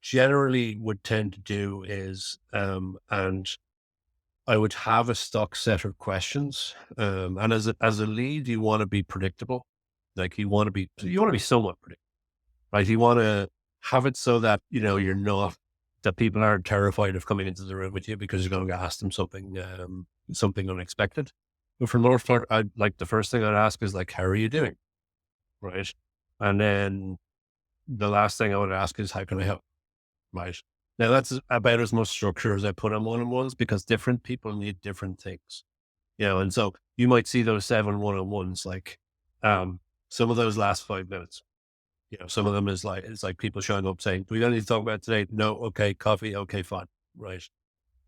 generally would tend to do is, and I would have a stock set of questions. And as a lead, you want to be predictable. Like you want to be somewhat predictable, right? You want to have it so that, you're not, that people aren't terrified of coming into the room with you because you're going to ask them something unexpected. But for the most part, I like the first thing I'd ask is like, how are you doing? Right. And then the last thing I would ask is, how can I help? Right. Now that's about as much structure as I put on one-on-ones because different people need different things, and so you might see those 7 one-on-ones, like, some of those last 5 minutes, some of them it's like people showing up saying, do we got anything to talk about today? No. Okay. Coffee. Okay, fine. Right.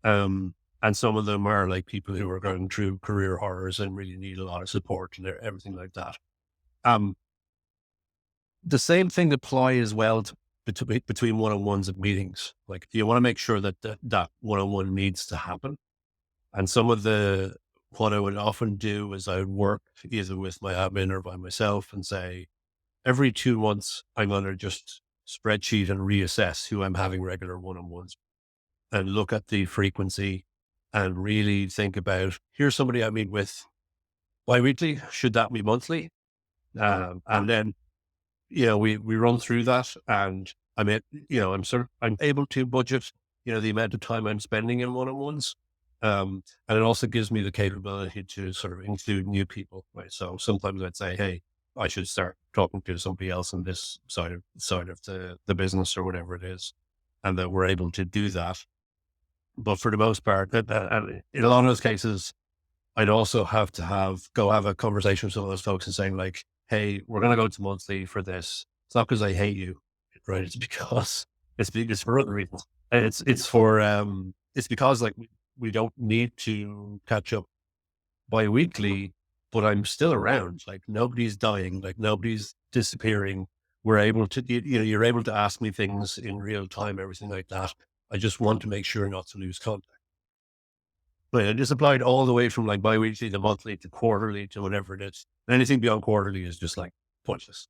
And some of them are like people who are going through career horrors and really need a lot of support and everything like that. Um, the same thing apply as well to, between one-on-ones and meetings. Like you want to make sure that that one-on-one needs to happen. And what I would often do is I would work either with my admin or by myself and say, every 2 months, I'm going to just spreadsheet and reassess who I'm having regular one-on-ones and look at the frequency and really think about, here's somebody I meet with bi-weekly. Should that be monthly? And then, we run through that and I'm able to budget, the amount of time I'm spending in one-on-ones. And it also gives me the capability to sort of include new people, right? So sometimes I'd say, hey, I should start talking to somebody else on this side of the business or whatever it is. And that we're able to do that. But for the most part, and in a lot of those cases, I'd also have to go have a conversation with some of those folks and saying like, hey, we're going to go to monthly for this. It's not because I hate you, right? It's because it's for other reasons. And it's because like we don't need to catch up bi-weekly, but I'm still around. Like nobody's dying, like nobody's disappearing. We're able to, you're able to ask me things in real time, everything like that. I just want to make sure not to lose contact. But it is applied all the way from like bi-weekly to monthly to quarterly to whatever it is. And anything beyond quarterly is just like pointless.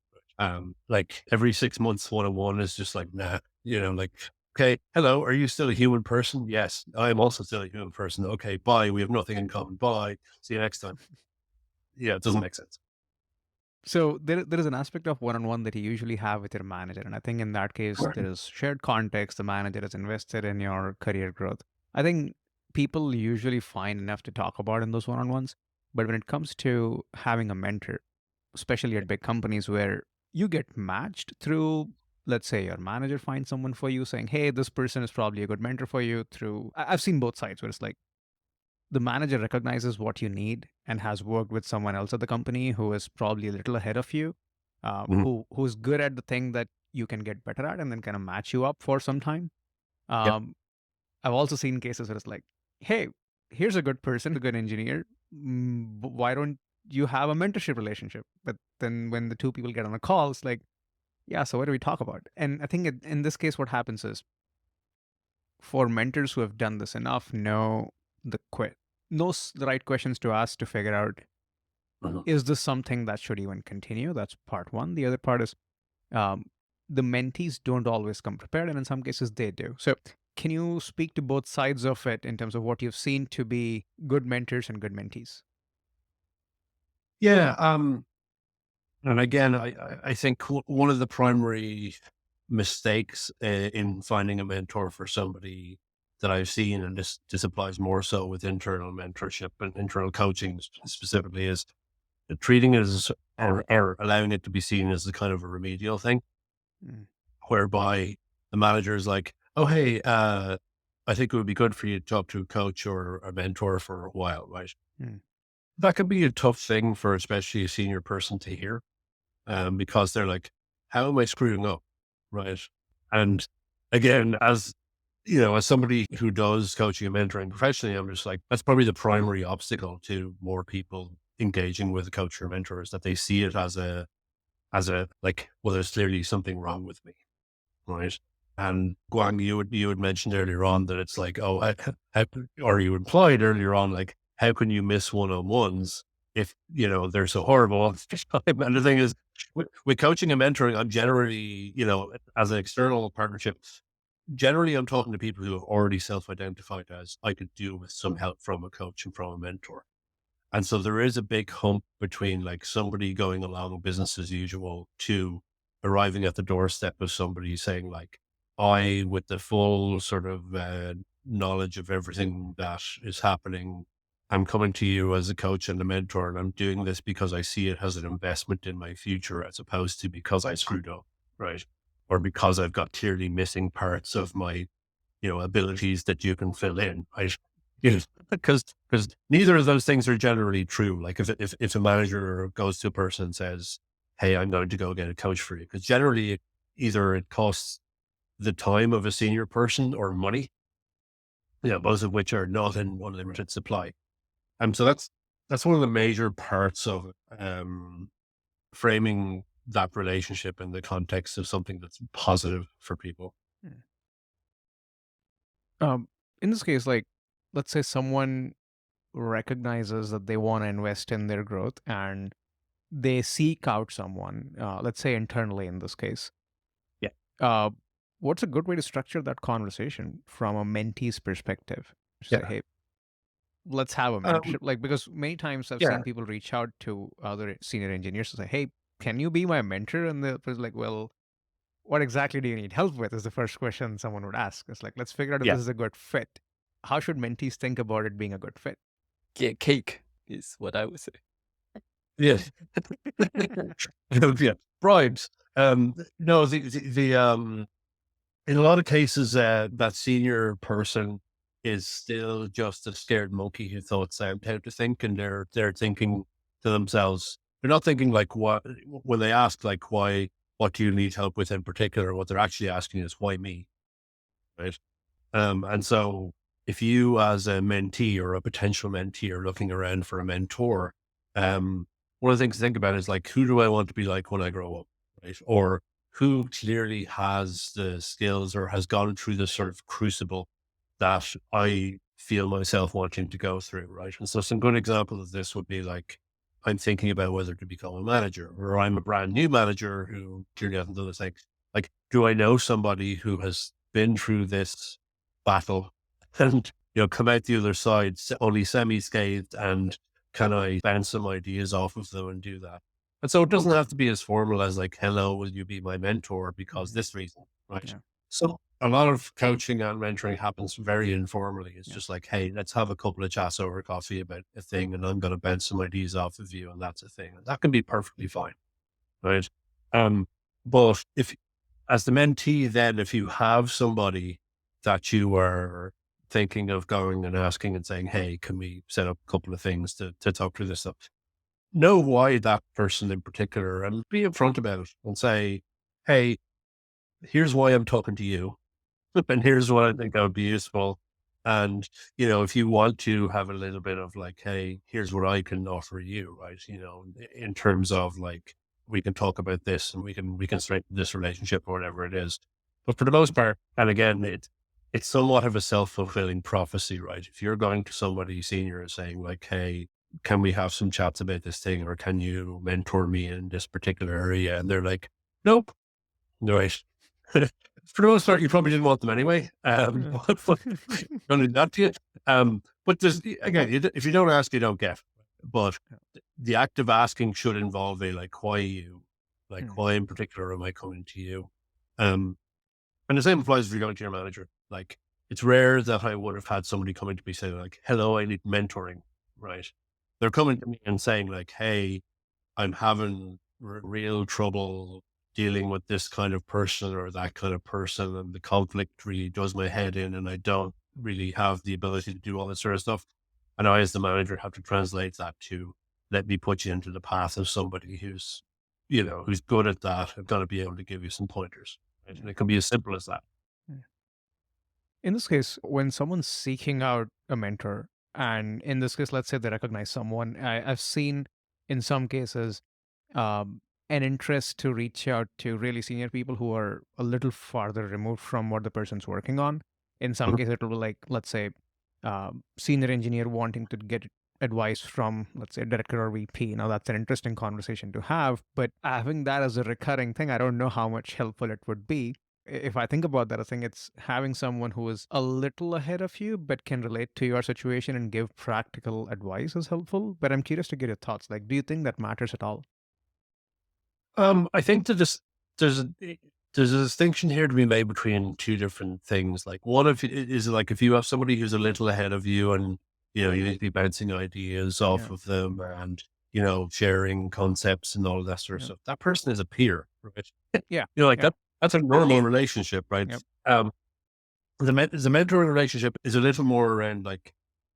Like every 6 months, one-on-one is just like, nah, like, okay, hello, are you still a human person? Yes, I'm also still a human person. Okay, bye. We have nothing in common. Bye. See you next time. Yeah, it doesn't make sense. So there is an aspect of one-on-one that you usually have with your manager. And I think in that case, there is shared context. The manager is invested in your career growth. I think people usually find enough to talk about in those one-on-ones. But when it comes to having a mentor, especially at big companies where you get matched through, let's say your manager finds someone for you saying, hey, this person is probably a good mentor for you through, I've seen both sides where it's like the manager recognizes what you need and has worked with someone else at the company who is probably a little ahead of you, Mhm. who's good at the thing that you can get better at and then kind of match you up for some time. Yep. Um, I've also seen cases where it's like, hey, here's a good person, a good engineer. Why don't you have a mentorship relationship? But then when the two people get on a call, it's like, yeah, so what do we talk about? And I think in this case, what happens is for mentors who have done this enough, know knows the right questions to ask to figure out, Mhm. is this something that should even continue? That's part one. The other part is um, the mentees don't always come prepared, and in some cases they do. So can you speak to both sides of it in terms of what you've seen to be good mentors and good mentees? Yeah. And again, I think one of the primary mistakes in finding a mentor for somebody that I've seen, and this applies more so with internal mentorship and internal coaching specifically, is treating it as or allowing it to be seen as a kind of a remedial thing, Mm. whereby the manager is like, oh, hey, I think it would be good for you to talk to a coach or a mentor for a while, right? Mm. That can be a tough thing for especially a senior person to hear, because they're like, how am I screwing up? Right. And again, as somebody who does coaching and mentoring professionally, I'm just like, that's probably the primary obstacle to more people engaging with a coach or mentor is that they see it as a like, well, there's clearly something wrong with me. Right. And Guang, you had mentioned earlier on that it's like, oh, or you implied earlier on, like, how can you miss one-on-ones if, they're so horrible all the time? And the thing is, with coaching and mentoring, I'm generally, as an external partnership, generally I'm talking to people who have already self-identified as I could do with some help from a coach and from a mentor. And so there is a big hump between like somebody going along business as usual to arriving at the doorstep of somebody saying like, I, with the full sort of knowledge of everything that is happening, I'm coming to you as a coach and a mentor, and I'm doing this because I see it as an investment in my future, as opposed to because I screwed up, right? Or because I've got clearly missing parts of my, abilities that you can fill in, right? Because neither of those things are generally true. Like if a manager goes to a person and says, "Hey, I'm going to go get a coach for you," because generally either it costs the time of a senior person or money, both of which are not in unlimited supply. So that's one of the major parts of framing that relationship in the context of something that's positive for people. Hmm. In this case, like, let's say someone recognizes that they want to invest in their growth and they seek out someone, let's say internally in this case. Yeah. Uh, what's a good way to structure that conversation from a mentee's perspective? Say, Yeah. hey, let's have a Um, mentorship. Like, because many times I've yeah. seen people reach out to other senior engineers to say, hey, can you be my mentor? And the person's like, well, what exactly do you need help with? Is the first question someone would ask. It's like, let's figure out if Yeah. this is a good fit. How should mentees think about it being a good fit? Get cake is what I would say. Yes. Yeah. Bribes. No, in a lot of cases, that senior person is still just a scared monkey who thought sound how to think, and they're thinking to themselves. They're not thinking like what when they ask like why, what do you need help with in particular. What they're actually asking is why me, right? And so if you as a mentee or a potential mentee are looking around for a mentor, one of the things to think about is like, who do I want to be like when I grow up? Right. Or who clearly has the skills or has gone through this sort of crucible that I feel myself wanting to go through. Right. And so some good examples of this would be like, I'm thinking about whether to become a manager, or I'm a brand new manager who clearly hasn't done this thing. Like, do I know somebody who has been through this battle and, come out the other side only semi-scathed, and can I bounce some ideas off of them and do that? And so it doesn't have to be as formal as like, hello, will you be my mentor because Mhm. this reason, right? Yeah. So a lot of coaching and mentoring happens very informally. It's Yeah. just like, hey, let's have a couple of chats over coffee about a thing, and I'm going to bounce some ideas off of you, and that's a thing. And that can be perfectly fine, right? But if, as the mentee, then if you have somebody that you are thinking of going and asking and saying, hey, can we set up a couple of things to talk through this stuff? Know why that person in particular and be upfront about it and say, hey, here's why I'm talking to you. And here's what I think that would be useful. And, if you want to have a little bit of like, hey, here's what I can offer you, right? In terms of like, we can talk about this and we can strengthen this relationship or whatever it is. But for the most part, and again, it's somewhat of a self-fulfilling prophecy, right? If you're going to somebody senior and saying like, hey, can we have some chats about this thing, or can you mentor me in this particular area? And they're like, nope. Right. For the most part, you probably didn't want them anyway. But don't do that to you. But there's, again, if you don't ask, you don't get. But the act of asking should involve a like, why you, like, Mm. why in particular am I coming to you? And the same applies if you're going to your manager. Like, it's rare that I would have had somebody coming to me saying like, hello, I need mentoring. Right. They're coming to me and saying like, hey, I'm having real trouble dealing with this kind of person or that kind of person, and the conflict really does my head in, and I don't really have the ability to do all this sort of stuff. And I, as the manager, have to translate that to let me put you into the path of somebody who's good at that and going to be able to give you some pointers. Right? And it can be as simple as that. Yeah. In this case, when someone's seeking out a mentor, and in this case, let's say they recognize someone, I've seen in some cases an interest to reach out to really senior people who are a little farther removed from what the person's working on. In some Mhm. cases, it will be like, let's say, senior engineer wanting to get advice from, let's say, director or VP. Now, that's an interesting conversation to have, but having that as a recurring thing, I don't know how much helpful it would be. if I think about that, I think it's having someone who is a little ahead of you but can relate to your situation and give practical advice is helpful. But I'm curious to get your thoughts. Like, do you think that matters at all? I think that there's a there's a distinction here to be made between two different things. Like one of it is like if you have somebody who's a little ahead of you and you need to be bouncing ideas off Yeah. of them and sharing concepts and all of that sort of Yeah. stuff. That person is a peer, right? Yeah. Like Yeah. that's a normal relationship, right? Yep. Um, the mentoring relationship is a little more around like,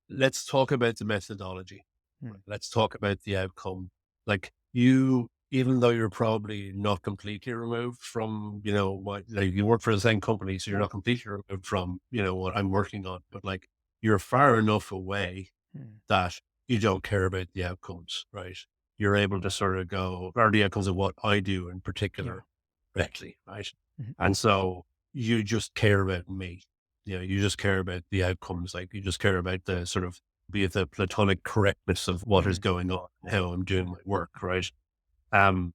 let's talk about the methodology. Mm. Let's talk about the outcome. Like you, even though you're probably not completely removed from, like you work for the same company, so you're not completely removed from, what I'm working on, but like you're far enough away Mm. that you don't care about the outcomes, right? You're able to sort of go, or the outcomes of what I do in Yeah. particular, directly, right? Mhm. And so you just care about me. You just care about the outcomes. Like you just care about the sort of, be it the platonic correctness of what is Mm. going on, how I'm doing my work, right? Um,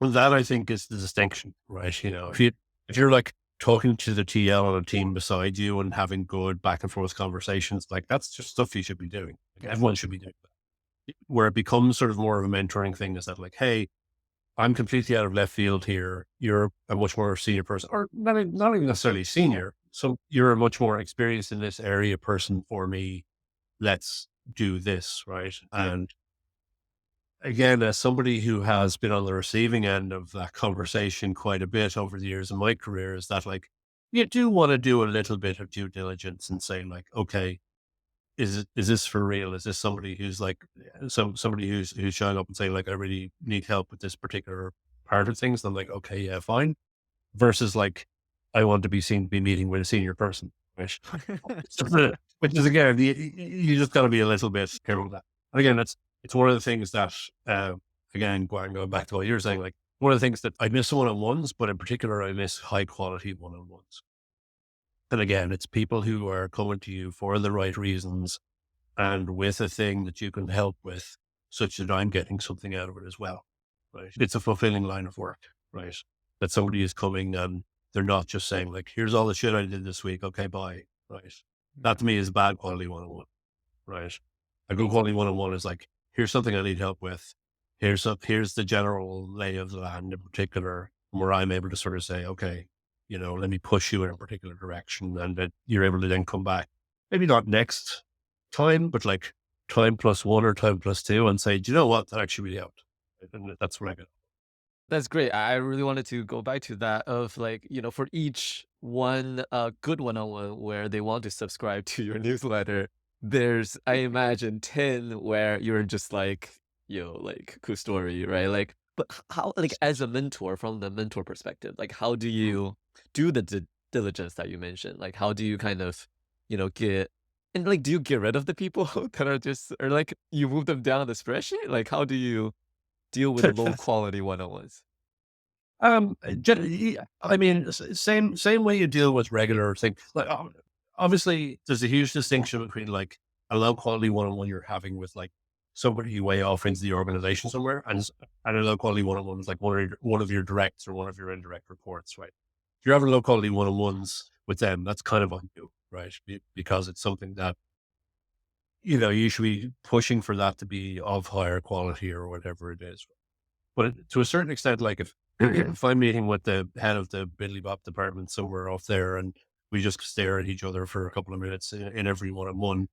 well, that I think is the distinction, right? If you're like talking to the TL on a team beside you and having good back and forth conversations, like that's just stuff you should be doing. Like, Yeah. everyone should be doing that. Where it becomes sort of more of a mentoring thing is that like, hey, I'm completely out of left field here. You're a much more senior person, or not even necessarily senior. So you're a much more experienced in this area person for me. Let's do this, right? And again, as somebody who has been on the receiving end of that conversation quite a bit over the years of my career, is that like you do want to do a little bit of due diligence and say like, okay, is this for real? Is this somebody who's like somebody who's showing up and saying like, I really need help with this particular part of things? I'm like, okay, yeah, fine. Versus like, I want to be seen to be meeting with a senior person, right? Which is again, you just got to be a little bit careful with that. And again, it's one of the things that again, going back to what you're saying, like one of the things that I miss one-on-ones, but in particular, I miss high quality one-on-ones. And again, it's people who are coming to you for the right reasons and with a thing that you can help with, such that I'm getting something out of it as well. Right. It's a fulfilling line of work, right? That somebody is coming and they're not just saying like, here's all the shit I did this week. Okay, bye. Right. That to me is bad quality one-on-one. Right. A good quality one-on-one is like, here's something I need help with. Here's the general lay of the land in particular, where I'm able to sort of say, okay, let me push you in a particular direction, and that you're able to then come back. Maybe not next time, but like time plus one or time plus two, and say, do you know what? That actually really helped. And that's what I got. That's great. I really wanted to go back to that of like, for each one good one-on-one where they want to subscribe to your newsletter, there's, I imagine, 10 where you're just like, like, cool story, right? Like, but how, like, as a mentor, from the mentor perspective, like, how do you do the diligence that you mentioned? Like, how do you kind of, get, and like, do you get rid of the people that are just, or like, you move them down the spreadsheet? Like, how do you deal with low quality one-on-ones? I mean, same way you deal with regular things. Like, obviously, there's a huge distinction between like a low quality one-on-one you're having with like somebody way off into the organization somewhere, and a low quality one-on-one is like one of your directs or one of your indirect reports, right? If you're having low quality one-on-ones with them, that's kind of on you, right? Because it's something that you should be pushing for that to be of higher quality or whatever it is. But to a certain extent, like if I'm meeting with the head of the Biddly Bop department somewhere off there and we just stare at each other for a couple of minutes in every one-on-one,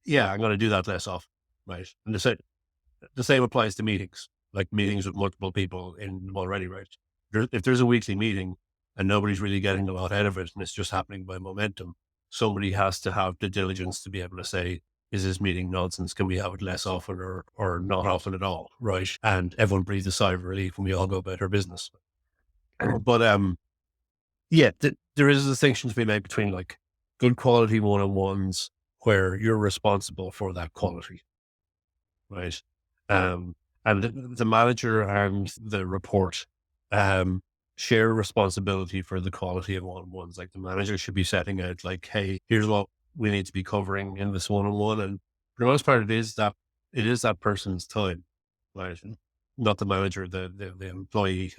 yeah, I'm going to do that less often, right? And the same applies to meetings, like meetings with multiple people in them already, right? If there's a weekly meeting and nobody's really getting a lot out of it and it's just happening by momentum, somebody has to have the diligence to be able to say, is this meeting nonsense? Can we have it less often or not often at all? Right. And everyone breathes a sigh of relief when we all go about our business. But yeah, there is a distinction to be made between like good quality one-on-ones where you're responsible for that quality. Right. Um, and the manager and the report share responsibility for the quality of one-on-ones. Like the manager should be setting out like, hey, here's what we need to be covering in this one-on-one. And for the most part, it is that person's time, right? Not the manager, the employee.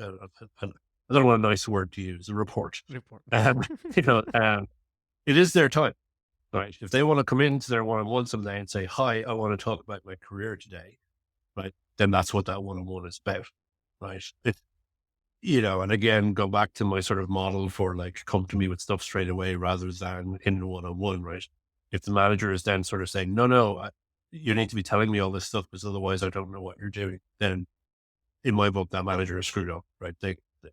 I don't know what a nice word to use, a report. Report. Um, you know, it is their time, right? If they want to come into their one-on-one someday and say, hi, I want to talk about my career today, right? Then that's what that one-on-one is about, right? And again, go back to my sort of model for like, come to me with stuff straight away rather than in the one-on-one, right? If the manager is then sort of saying, no, you need to be telling me all this stuff because otherwise I don't know what you're doing, then in my book, that manager is screwed up, right?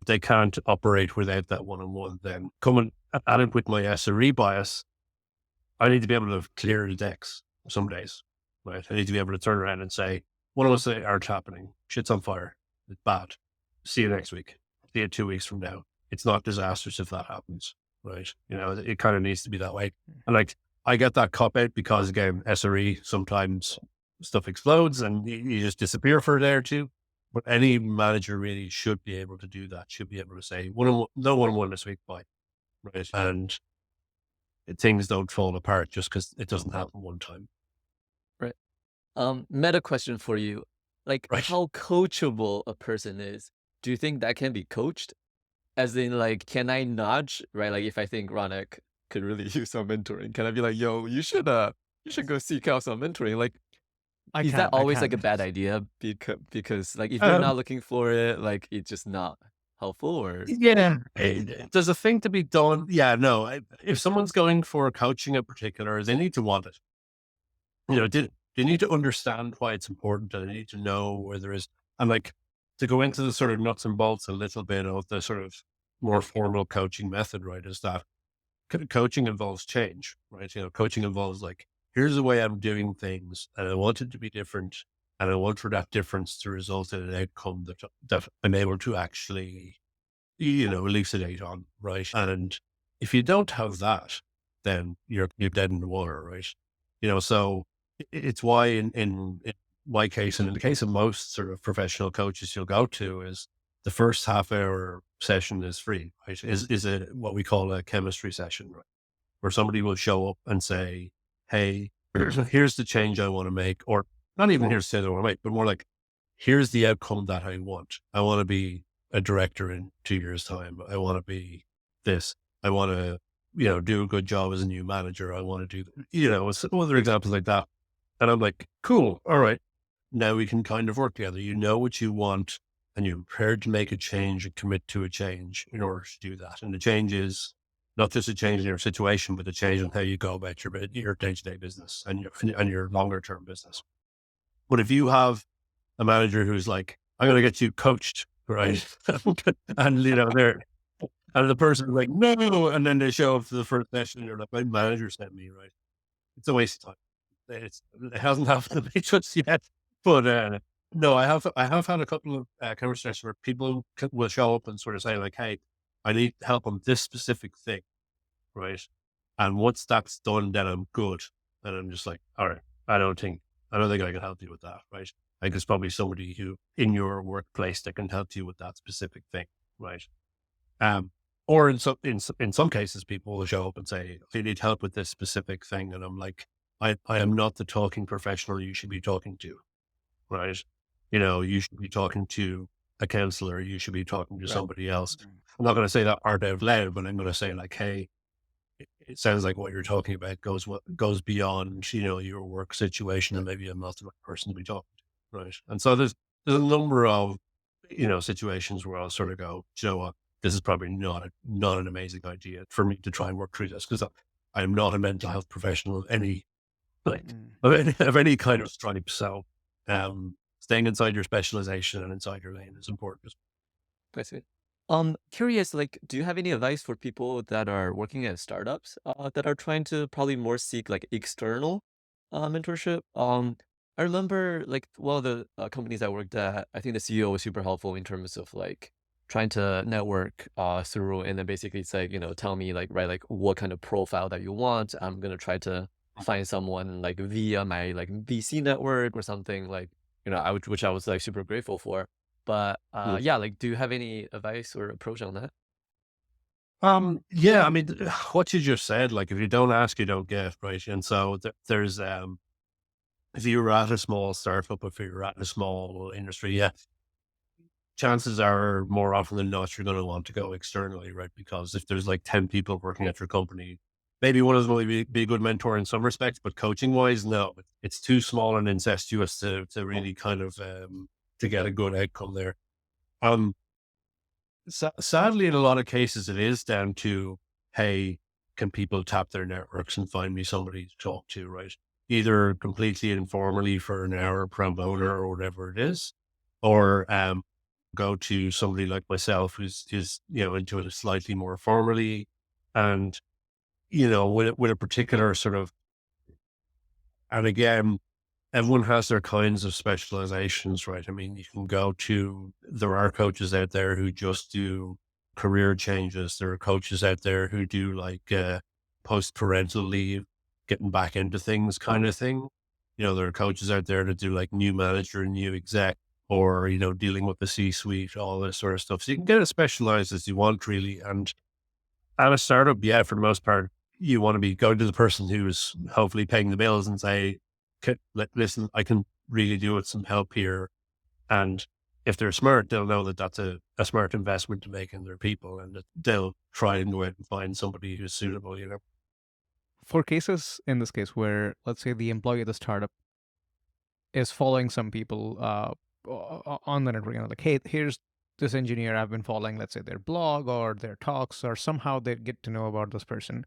They can't operate without that one-on-one. Then coming at it with my SRE bias, I need to be able to clear the decks some days, right? I need to be able to turn around and say, one of us aren't happening. Shit's on fire. It's bad. See you next week. See you 2 weeks from now. It's not disastrous if that happens, right? It kind of needs to be that way. And like, I get that cop out because again, SRE, sometimes stuff explodes and you just disappear for a day or two. But any manager really should be able to do that, should be able to say, no one-on-one this week, bye, right? And things don't fall apart just because it doesn't happen one time. Right. Meta question for you. Like, Right. how coachable a person is. Do you think that can be coached? As in, like, can I nudge, right? Like, if I think Ronak could really use some mentoring, can I be like, yo, you should go seek out some mentoring? Like, is that always like a bad idea? Because like, if you're not looking for it, like, it's just not helpful, or Yeah. There's a thing to be done. Yeah, no. If someone's going for coaching in particular, they need to want it. They need to understand why it's important, and they need to know where there is. And like, to go into the sort of nuts and bolts a little bit of the sort of more formal coaching method, right, is that coaching involves change, right? Coaching involves like, here's the way I'm doing things and I want it to be different. And I want for that difference to result in an outcome that I'm able to actually, elucidate on, right? And if you don't have that, then you're dead in the water, right? So it's why in my case, and in the case of most sort of professional coaches you'll go to, is the first half hour session is free, right? Is what we call a chemistry session, right? Where somebody will show up and say, hey, here's the change I want to make, or not even here's the change I want to make, but more like, here's the outcome that I want. I want to be a director in 2 years' time. I want to be this. I want to, do a good job as a new manager. I want to do, some other examples like that. And I'm like, cool. All right. Now we can kind of work together. You know what you want and you're prepared to make a change and commit to a change in order to do that. And the change is not just a change in your situation, but a change in how you go about your day-to-day business and your longer term business. But if you have a manager who's like, I'm going to get you coached, right? and and the person's like, no, and then they show up to the first session and you're like, my manager sent me, right? It's a waste of time. It hasn't happened to me just yet, but no, I have had a couple of conversations where people will show up and sort of say like, hey, I need help on this specific thing, right? And once that's done, then I'm good. And I'm just like, all right, I don't think I can help you with that, right? I think there's probably somebody who in your workplace that can help you with that specific thing, right? Or in some cases, people will show up and say, I need help with this specific thing. And I'm like, I am not the talking professional you should be talking to, right? You should be talking to a counselor. You should be talking to somebody else. I'm not going to say that part out loud, but I'm going to say like, hey, it sounds like what you're talking about goes beyond, your work situation, and maybe I'm not the right person to be talking to, right? And so there's a number of, situations where I'll sort of go, you know what, this is probably not an amazing idea for me to try and work through this because I'm not a mental health professional of any of any kind of stripe. So, staying inside your specialization and inside your lane is important. I see. Curious, like, do you have any advice for people that are working at startups, that are trying to probably more seek like external, mentorship? I remember like one of the companies I worked at, I think the CEO was super helpful in terms of like trying to network, through, and then basically it's like, tell me like, right, like what kind of profile that you want. I'm going to try to find someone like via my like VC network or something like, which I was like super grateful for. But yeah, like, do you have any advice or approach on that? Yeah, I mean, what you just said, like, if you don't ask, you don't get, right? And so there's, if you're at a small startup, if you're at a small industry, yeah, chances are more often than not, you're going to want to go externally, right? Because if there's like 10 people working at your company, maybe one of them will be a good mentor in some respects, but coaching wise, no, it's too small and incestuous to really kind of, to get a good outcome there. Um, Sadly, in a lot of cases, it is down to, hey, can people tap their networks and find me somebody to talk to, right? Either completely informally for an hour pro bono or whatever it is, or go to somebody like myself who's into it slightly more formally, and with a particular sort of, and again, everyone has their kinds of specializations, right? I mean, you can go to, there are coaches out there who just do career changes. There are coaches out there who do like post parental leave, getting back into things kind of thing. There are coaches out there that do like new manager and new exec, or, dealing with the C suite, all this sort of stuff. So you can get as specialized as you want, really. And at a startup, yeah, for the most part, you want to be going to the person who is hopefully paying the bills and say, listen, I can really do with some help here. And if they're smart, they'll know that that's a smart investment to make in their people, and that they'll try and go out and find somebody who's suitable, For cases in this case where, let's say, the employee of the startup is following some people on the network, like, hey, here's this engineer I've been following, let's say their blog or their talks, or somehow they get to know about this person.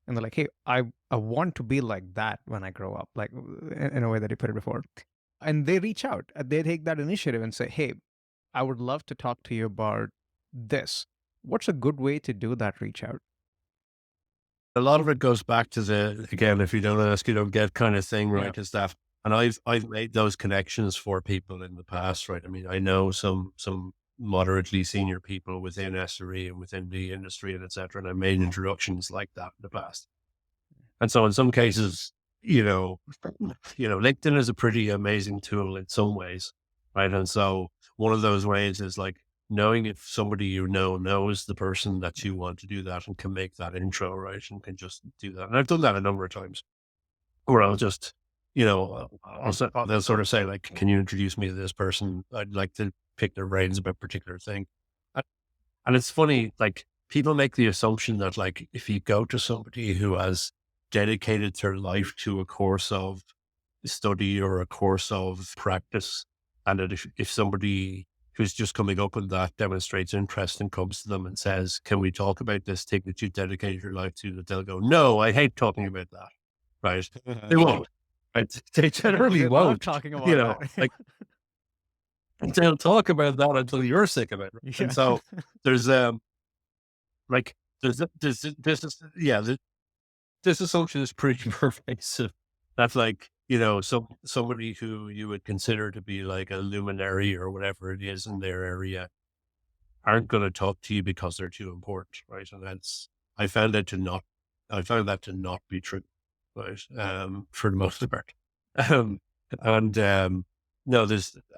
And they're like, hey, I want to be like that when I grow up, like in a way that you put it before. And they reach out, they take that initiative and say, hey, I would love to talk to you about this. What's a good way to do that reach out? A lot of it goes back to the, again, if you don't ask, you don't get kind of thing, right? Yeah. Is that, and I've made those connections for people in the past, right? I mean, I know some moderately senior people within SRE and within the industry and et cetera, and I made introductions like that in the past. And so in some cases, LinkedIn is a pretty amazing tool in some ways, right? And so one of those ways is like knowing if somebody knows the person that you want to do that and can make that intro, right? And can just do that. And I've done that a number of times where I'll just, they'll sort of say like, can you introduce me to this person? I'd like to pick their brains about a particular thing. And it's funny, like people make the assumption that like, if you go to somebody who has dedicated their life to a course of study or a course of practice, and that if somebody who's just coming up with that demonstrates interest and comes to them and says, can we talk about this thing that you dedicated your life to, that they'll go, no, I hate talking about that. Right. They won't. Right? They generally They won't. love talking about that. Like they'll talk about that until you're sick of it. Right? Yeah. And so there's like there's this is this assumption is pretty pervasive. That's like, somebody who you would consider to be like a luminary or whatever it is in their area aren't going to talk to you because they're too important, right? And I found that to not be true, right? For the most part. No,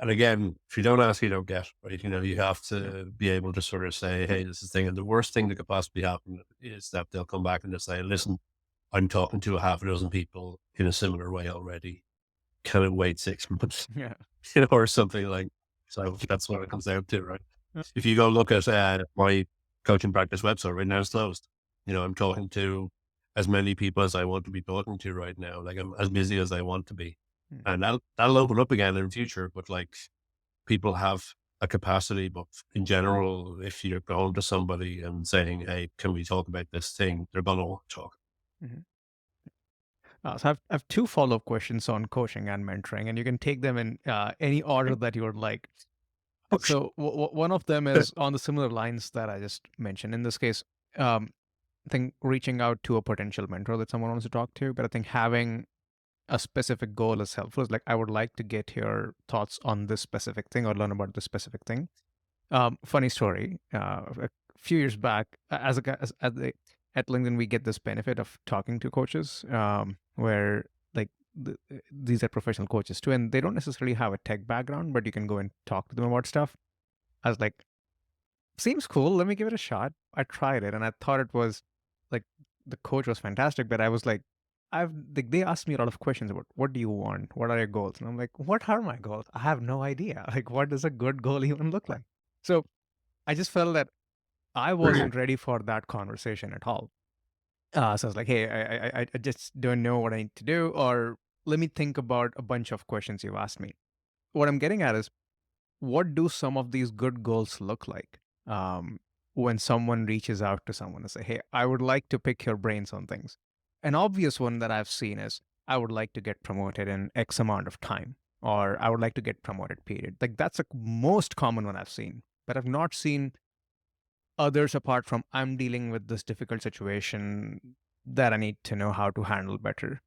and again, if you don't ask, you don't get, right? You have to be able to sort of say, hey, this is the thing. And the worst thing that could possibly happen is that they'll come back and they'll say, listen, I'm talking to a half a dozen people in a similar way already. Can it wait 6 months? Yeah. Or something like, so that's what it comes down to, right? If you go look at my coaching practice website right now, it's closed. I'm talking to as many people as I want to be talking to right now. Like I'm as busy as I want to be. And that'll open up again in the future. But like people have a capacity, but in general, if you're going to somebody and saying, hey, can we talk about this thing? They're going to want to talk. Mm-hmm. So I have two follow-up questions on coaching and mentoring, and you can take them in any order that you would like. So one of them is on the similar lines that I just mentioned. In this case, I think reaching out to a potential mentor that someone wants to talk to, but I think having a specific goal is helpful. It's like, I would like to get your thoughts on this specific thing or learn about this specific thing. Funny story. A few years back, at LinkedIn, we get this benefit of talking to coaches, where like these are professional coaches too, and they don't necessarily have a tech background, but you can go and talk to them about stuff. I was like, seems cool. Let me give it a shot. I tried it, and I thought it was like, the coach was fantastic, but I was like, they asked me a lot of questions about, what do you want? What are your goals? And I'm like, what are my goals? I have no idea. Like, what does a good goal even look like? So I just felt that I wasn't ready for that conversation at all. So I was like, hey, I just don't know what I need to do, or let me think about a bunch of questions you've asked me. What I'm getting at is, what do some of these good goals look like when someone reaches out to someone and say, hey, I would like to pick your brains on things? An obvious one that I've seen is, I would like to get promoted in X amount of time, or I would like to get promoted, period. Like that's the most common one I've seen, but I've not seen others apart from, I'm dealing with this difficult situation that I need to know how to handle better.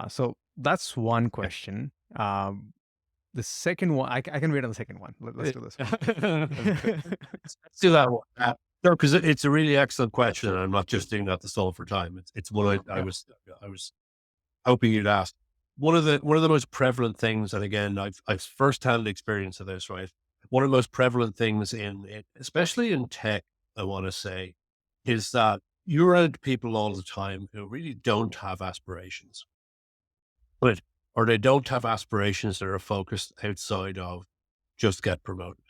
So that's one question. The second one, I can wait on the second one. Let's do this one. Let's do that one. No, because it's a really excellent question. And I'm not just doing that to solve for time. It's one I was hoping you'd ask. One of the most prevalent things, and again, I've firsthand experience of this, right? One of the most prevalent things especially in tech, I want to say, is that you're around people all the time who really don't have aspirations, right? Or they don't have aspirations that are focused outside of just get promoted,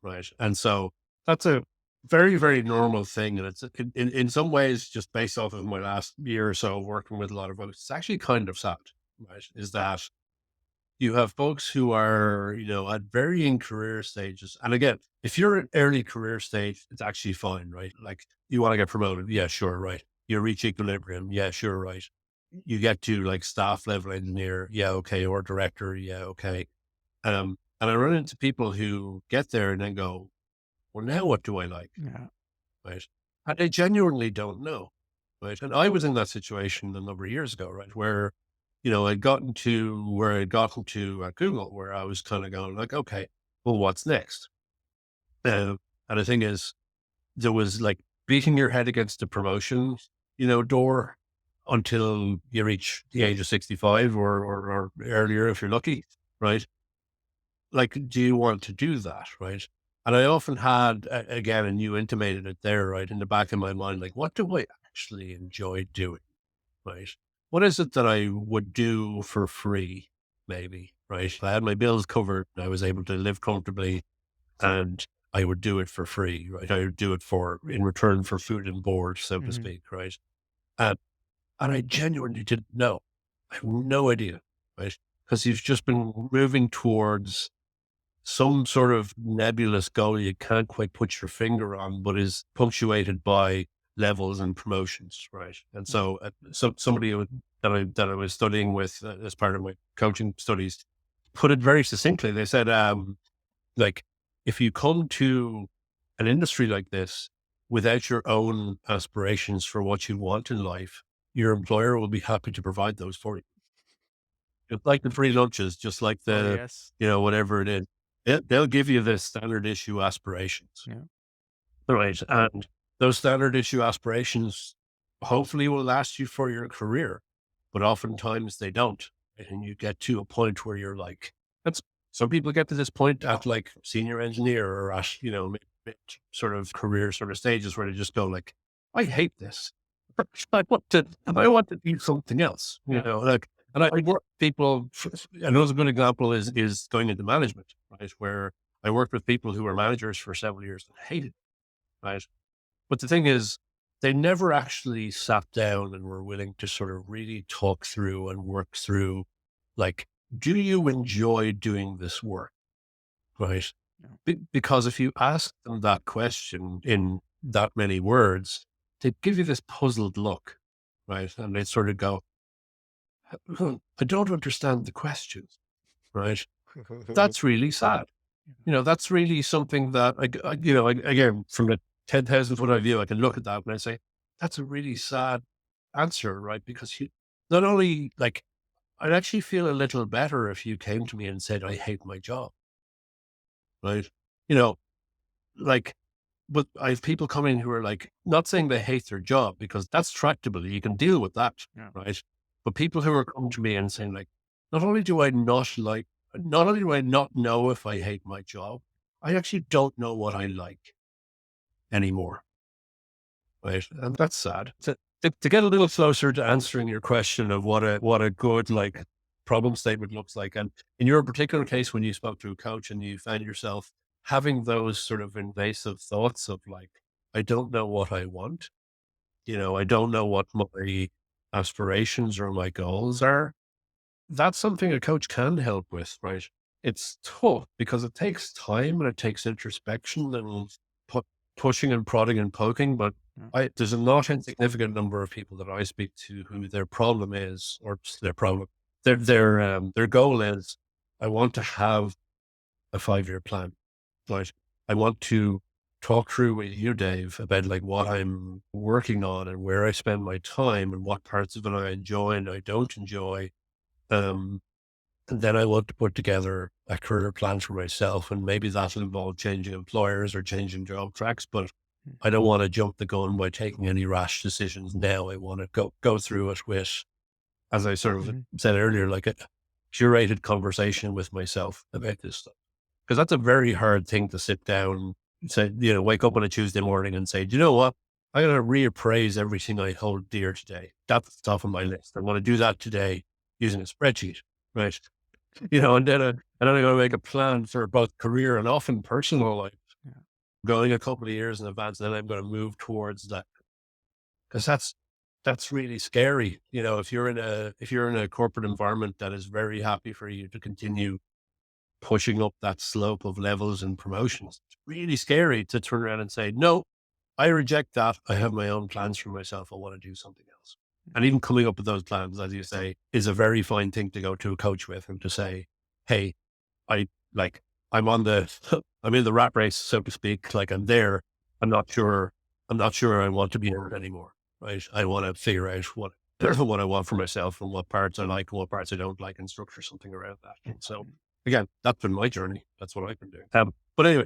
right? And so that's a very, very normal thing. And it's in some ways, just based off of my last year or so working with a lot of folks, it's actually kind of sad, right? Is that you have folks who are, at varying career stages. And again, if you're at early career stage, it's actually fine, right? Like you want to get promoted. Yeah, sure. Right. You reach equilibrium. Yeah, sure. Right. You get to like staff level engineer. Yeah. Okay. Or director. Yeah. Okay. And I run into people who get there and then go, well, now what do I like? Yeah. Right. And they genuinely don't know. Right. And I was in that situation a number of years ago, right? Where I'd gotten to where I'd gotten to at Google, where I was kind of going like, okay, well, what's next? And the thing is, there was like beating your head against the promotion, door until you reach the age of 65 or earlier, if you're lucky, right? Like, do you want to do that? Right. And I often had, again, and you intimated it there, right, in the back of my mind, like, what do I actually enjoy doing? Right. What is it that I would do for free? Maybe, right? If I had my bills covered, I was able to live comfortably and I would do it for free, right? I would do it in return for food and board, so to speak, right? And, and I genuinely didn't know. I have no idea, right? Because you've just been moving towards some sort of nebulous goal you can't quite put your finger on, but is punctuated by levels and promotions, right? And so, somebody that I was studying with as part of my coaching studies put it very succinctly. They said, like, if you come to an industry like this without your own aspirations for what you want in life, your employer will be happy to provide those for you. Just like the free lunches, just like Yes. whatever it is. They'll give you the standard issue aspirations. Yeah. Right. And those standard issue aspirations hopefully will last you for your career, but oftentimes they don't. And you get to a point where you're like, some people get to this point at like senior engineer or at, mid sort of career sort of stages where they just go like, I hate this. I want to do something else, like, and I work with people, another good example is going into management, right? Where I worked with people who were managers for several years and hated it, right? But the thing is, they never actually sat down and were willing to sort of really talk through and work through, like, do you enjoy doing this work? Right. Yeah. Because if you ask them that question in that many words, they give you this puzzled look, right? And they sort of go, I don't understand the questions, right? That's really sad. That's really something that again, from the 10,000 foot view, I can look at that and I say, that's a really sad answer, right? Because not only like, I'd actually feel a little better if you came to me and said, I hate my job, right? You know, like, but I have people coming who are like, not saying they hate their job because that's tractable. You can deal with that, Yeah. right? But people who are coming to me and saying like, not only do I not know if I hate my job, I actually don't know what I like anymore. Right. And that's sad. To get a little closer to answering your question of what a good like problem statement looks like. And in your particular case, when you spoke to a coach and you found yourself having those sort of invasive thoughts of like, I don't know what I want, I don't know what my aspirations or my goals are. That's something a coach can help with, right? It's tough because it takes time and it takes introspection and pushing and prodding and poking. But there's a not insignificant number of people that I speak to who their problem is, or their problem, their goal is, I want to have a 5-year plan, right? I want to talk through with you, Dave, about like what I'm working on and where I spend my time and what parts of it I enjoy and I don't enjoy. Um, and then I want to put together a career plan for myself. And maybe that'll involve changing employers or changing job tracks, but I don't want to jump the gun by taking any rash decisions now. I want to go through it with, as I sort of said earlier, like a curated conversation with myself about this stuff. Because that's a very hard thing to sit down and say, wake up on a Tuesday morning and say, do you know what? I'm going to reappraise everything I hold dear today. That's the top of my list. I want to do that today using a spreadsheet, right? And then I'm going to make a plan for both career and often personal life, going a couple of years in advance. And then I'm going to move towards that, because that's really scary. If you're in a corporate environment that is very happy for you to continue pushing up that slope of levels and promotions, it's really scary to turn around and say, no, I reject that. I have my own plans for myself. I want to do something else. And even coming up with those plans, as you say, is a very fine thing to go to a coach with and to say, hey, I'm on I'm in the rat race, so to speak. Like I'm there. I'm not sure I want to be in it anymore. Right. I want to figure out what I want for myself and what parts I like and what parts I don't like and structure something around that. And so again, that's been my journey. That's what I've been doing. But anyway,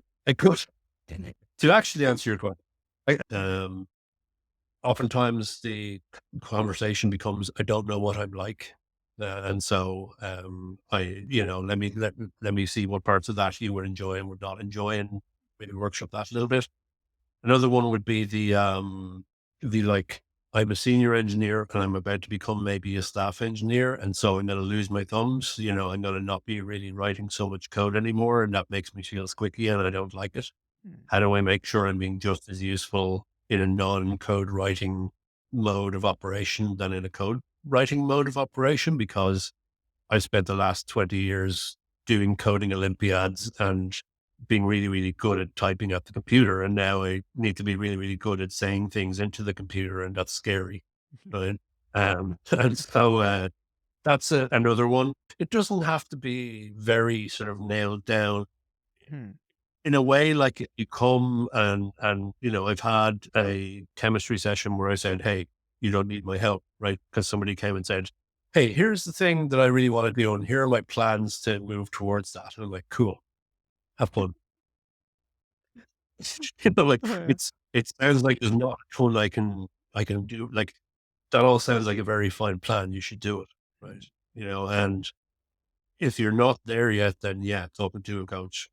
to actually answer your question, oftentimes the conversation becomes, I don't know what I'm like. And so, let me see what parts of that you were enjoying, were not enjoying, maybe workshop that a little bit. Another one would be the like, I'm a senior engineer and I'm about to become maybe a staff engineer. And so I'm going to lose my thumbs. I'm going to not be really writing so much code anymore. And that makes me feel squicky and I don't like it. How do I make sure I'm being just as useful in a non-code writing mode of operation than in a code writing mode of operation? Because I spent the last 20 years doing coding Olympiads and being really, really good at typing at the computer. And now I need to be really, really good at saying things into the computer. And that's scary. Right. And so, that's another one. It doesn't have to be very sort of nailed down. In a way, like you come and I've had a chemistry session where I said, hey, you don't need my help, right? Because somebody came and said, hey, here's the thing that I really want to do, and here are my plans to move towards that. And I'm like, cool, have fun. It sounds like there's not a ton I can do. Like that all sounds like a very fine plan. You should do it, right? And if you're not there yet, then yeah, talking to a coach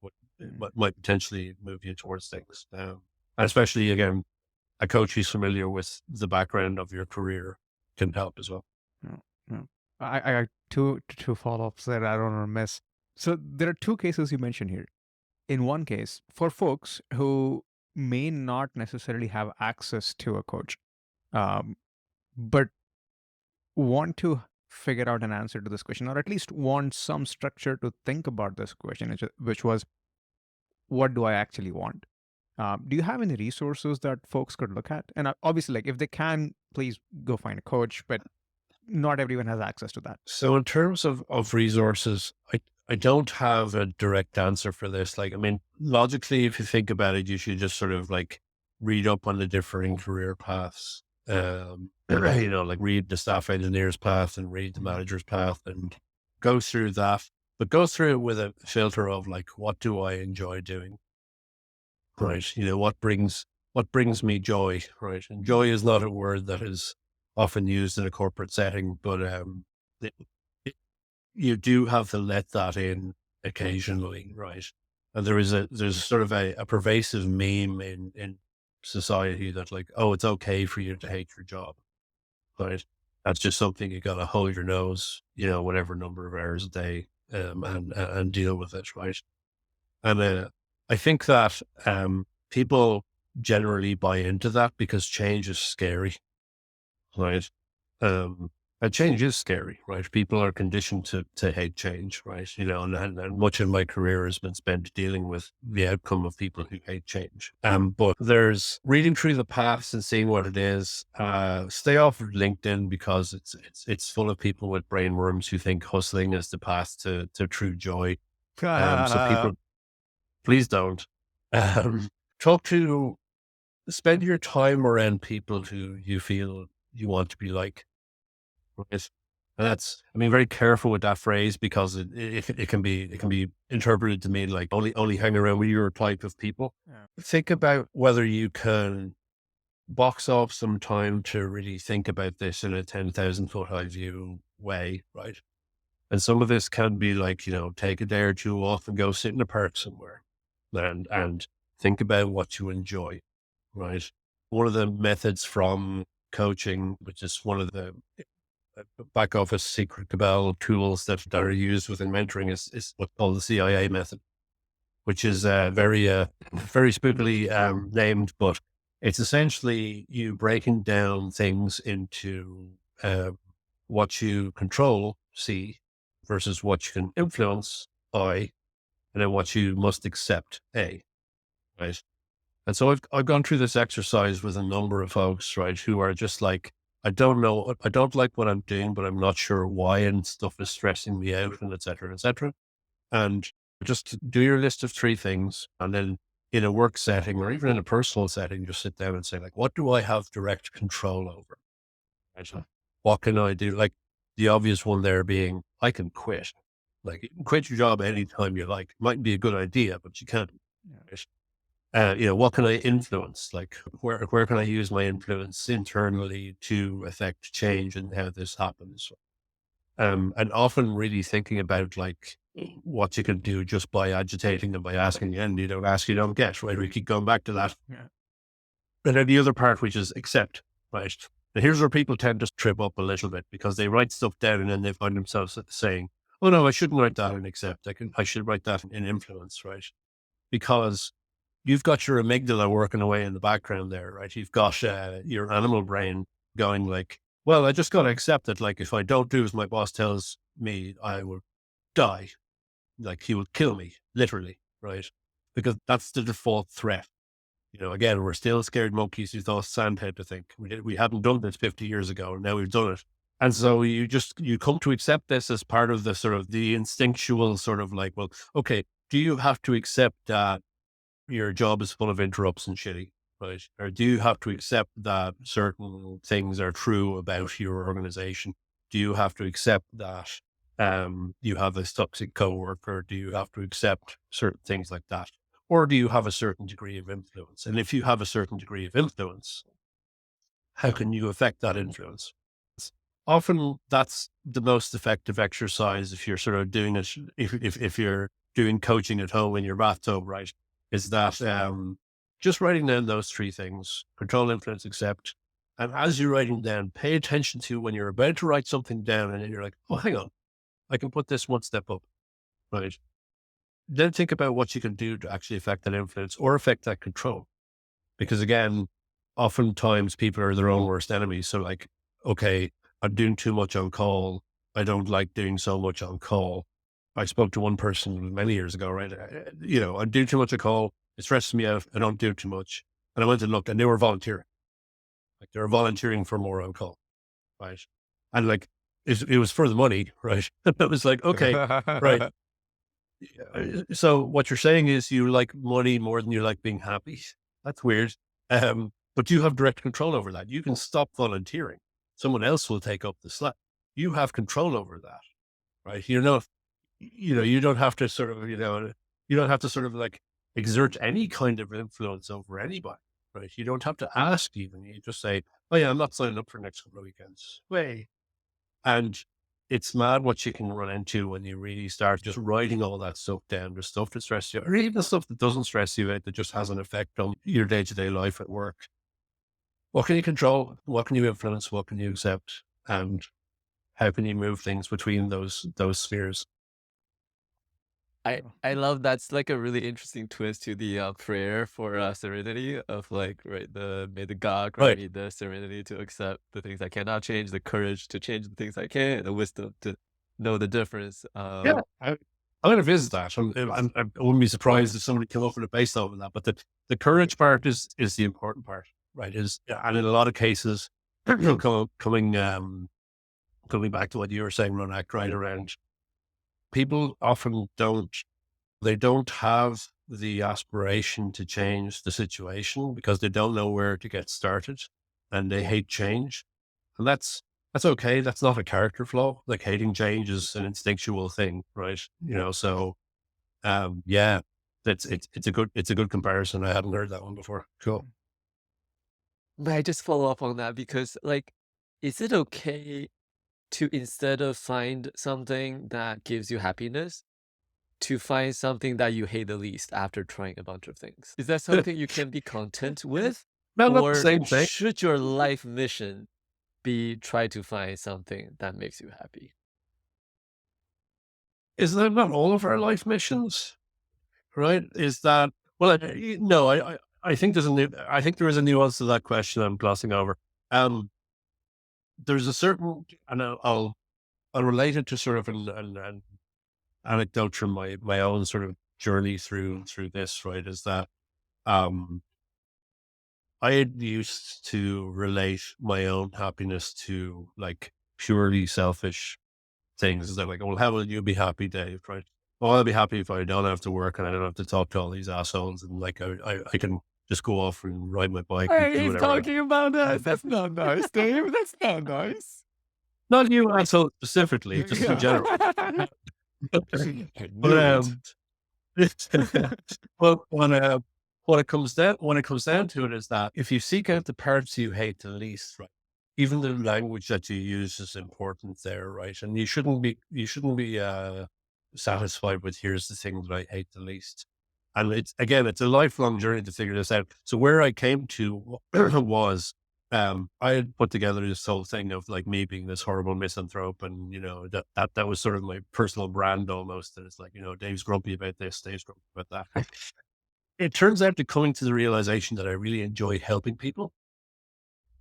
might potentially move you towards things. And especially again, a coach who's familiar with the background of your career can help as well. I two follow-ups that I don't want to miss. So there are two cases you mentioned here. In one case, for folks who may not necessarily have access to a coach, but want to figure out an answer to this question, or at least want some structure to think about this question, which was, what do I actually want? Do you have any resources that folks could look at? And obviously, like if they can, please go find a coach, but not everyone has access to that. So in terms of resources, I don't have a direct answer for this. Like, I mean, logically, if you think about it, you should just sort of like read up on the differing career paths. Like read the staff engineer's path and read the manager's path and go through that, but go through it with a filter of like, what do I enjoy doing? Right. What brings me joy, right? And joy is not a word that is often used in a corporate setting, but you do have to let that in occasionally, right? And there's sort of a pervasive meme in society that like, oh, it's okay for you to hate your job, right? That's just something you got to hold your nose, whatever number of hours a day, and deal with it, right? And I think that people generally buy into that because change is scary, right? And change is scary, right? People are conditioned to hate change, right? And much of my career has been spent dealing with the outcome of people who hate change. But there's reading through the past and seeing what it is. Stay off of LinkedIn because it's full of people with brainworms who think hustling is the path to true joy. So people, please don't. Um, talk to, spend your time around people who you feel you want to be like. Right. And that's, I mean, very careful with that phrase because it can be interpreted to mean like only hang around with your type of people. Yeah. Think about whether you can box off some time to really think about this in a 10,000 foot high view way, right? And some of this can be like, take a day or two off and go sit in a park somewhere and think about what you enjoy, right? One of the methods from coaching, which is one of the back office secret cabal tools that are used within mentoring is what's called the CIA method, which is very spookily named, but it's essentially you breaking down things into what you control, C, versus what you can influence, I, and then what you must accept, A, right? And so I've gone through this exercise with a number of folks, right, who are just like, I don't know, I don't like what I'm doing, but I'm not sure why, and stuff is stressing me out, and et cetera, et cetera. And just do your list of 3 things, and then in a work setting or even in a personal setting, just sit down and say, like, what do I have direct control over? Right? So what can I do? Like the obvious one there being, I can quit. Like you can quit your job anytime you like. It might be a good idea, but you can't. Yeah. Right? What can I influence? Like where can I use my influence internally to affect change and how this happens? And often really thinking about like what you can do just by agitating and by asking, and you don't ask, you don't get, right? We keep going back to that. Yeah. And then the other part, which is accept, right? And here's where people tend to trip up a little bit because they write stuff down and then they find themselves saying, oh no, I shouldn't write that in accept. I should write that in influence, right? Because you've got your amygdala working away in the background there, right? You've got your animal brain going like, well, I just got to accept that. Like, if I don't do as my boss tells me, I will die. Like, he will kill me, literally, right? Because that's the default threat. Again, we're still scared monkeys who thought sand had to think. We hadn't done this 50 years ago, and now we've done it. And so you come to accept this as part of the sort of the instinctual sort of like, well, okay, do you have to accept that your job is full of interrupts and shitty, right? Or do you have to accept that certain things are true about your organization? Do you have to accept that you have this toxic coworker? Do you have to accept certain things like that? Or do you have a certain degree of influence? And if you have a certain degree of influence, how can you affect that influence? Often that's the most effective exercise if you're sort of doing it, if you're doing coaching at home in your bathtub, right? Is that just writing down those 3 things: control, influence, accept. And as you're writing down, pay attention to when you're about to write something down and then you're like, oh, hang on, I can put this one step up, right? Then think about what you can do to actually affect that influence or affect that control. Because again, oftentimes people are their own worst enemies. So like, okay, I'm doing too much on call. I don't like doing so much on call. I spoke to one person many years ago, right? I'm doing too much on call. It stresses me out. I don't do too much. And I went and looked and they were volunteering. Like they were volunteering for more on call, right? And like, it was for the money, right? It was like, okay, right. So what you're saying is you like money more than you like being happy. That's weird. But you have direct control over that. You can stop volunteering. Someone else will take up the slack. You have control over that, right? You don't have to sort of, you don't have to sort of like exert any kind of influence over anybody, right? You don't have to ask even. You just say, oh yeah, I'm not signing up for next couple of weekends. Way. And it's mad what you can run into when you really start just writing all that stuff down, the stuff that stresses you, or even the stuff that doesn't stress you out, that just has an effect on your day-to-day life at work. What can you control? What can you influence? What can you accept? And how can you move things between those spheres? I love that's like a really interesting twist to the prayer for serenity of like right the may the God grant Right. me the serenity to accept the things I cannot change, the courage to change the things I can, the wisdom to know the difference. Yeah. I'm going to visit that. I wouldn't be surprised if somebody came up with a base over that. But the courage part is the important part, right? And in a lot of cases, coming coming back to what you were saying, Ronak, right around people often they don't have the aspiration to change the situation because they don't know where to get started and they hate change. And that's okay. That's not a character flaw. Like hating change is an instinctual thing, right? So yeah, it's a good comparison. I hadn't heard that one before. Cool. May I just follow up on that because like, is it okay to instead of find something that gives you happiness, to find something that you hate the least after trying a bunch of things? Is that something you can be content with? No, not the Or same thing. should your life mission be try to find something that makes you happy? Is that not all of our life missions? Right? Is that well? No, I think I think there is a nuance to that question. I'm glossing over. There's a certain, and I'll relate it to sort of an anecdote from my own sort of journey through this. Right? Is that um, I had used to relate my own happiness to like purely selfish things. Is that like, well, how will you be happy, Dave? Right? Well, I'll be happy if I don't have to work and I don't have to talk to all these assholes, and like I can just go off and ride my bike and Hey, do he's whatever. talking about us. That's not nice, Dave. That's not nice. Not you asshole specifically, just in general. I But knew it. well, when it comes down to it, is that if you seek out the parts you hate the least, right, even the language that you use is important there, right? And you shouldn't be satisfied with here's the thing that I hate the least. And it's a lifelong journey to figure this out. So where I came to was I had put together this whole thing of like me being this horrible misanthrope, and that was sort of my personal brand almost. That it's like, Dave's grumpy about this, Dave's grumpy about that. It turns out to coming to the realization that I really enjoy helping people,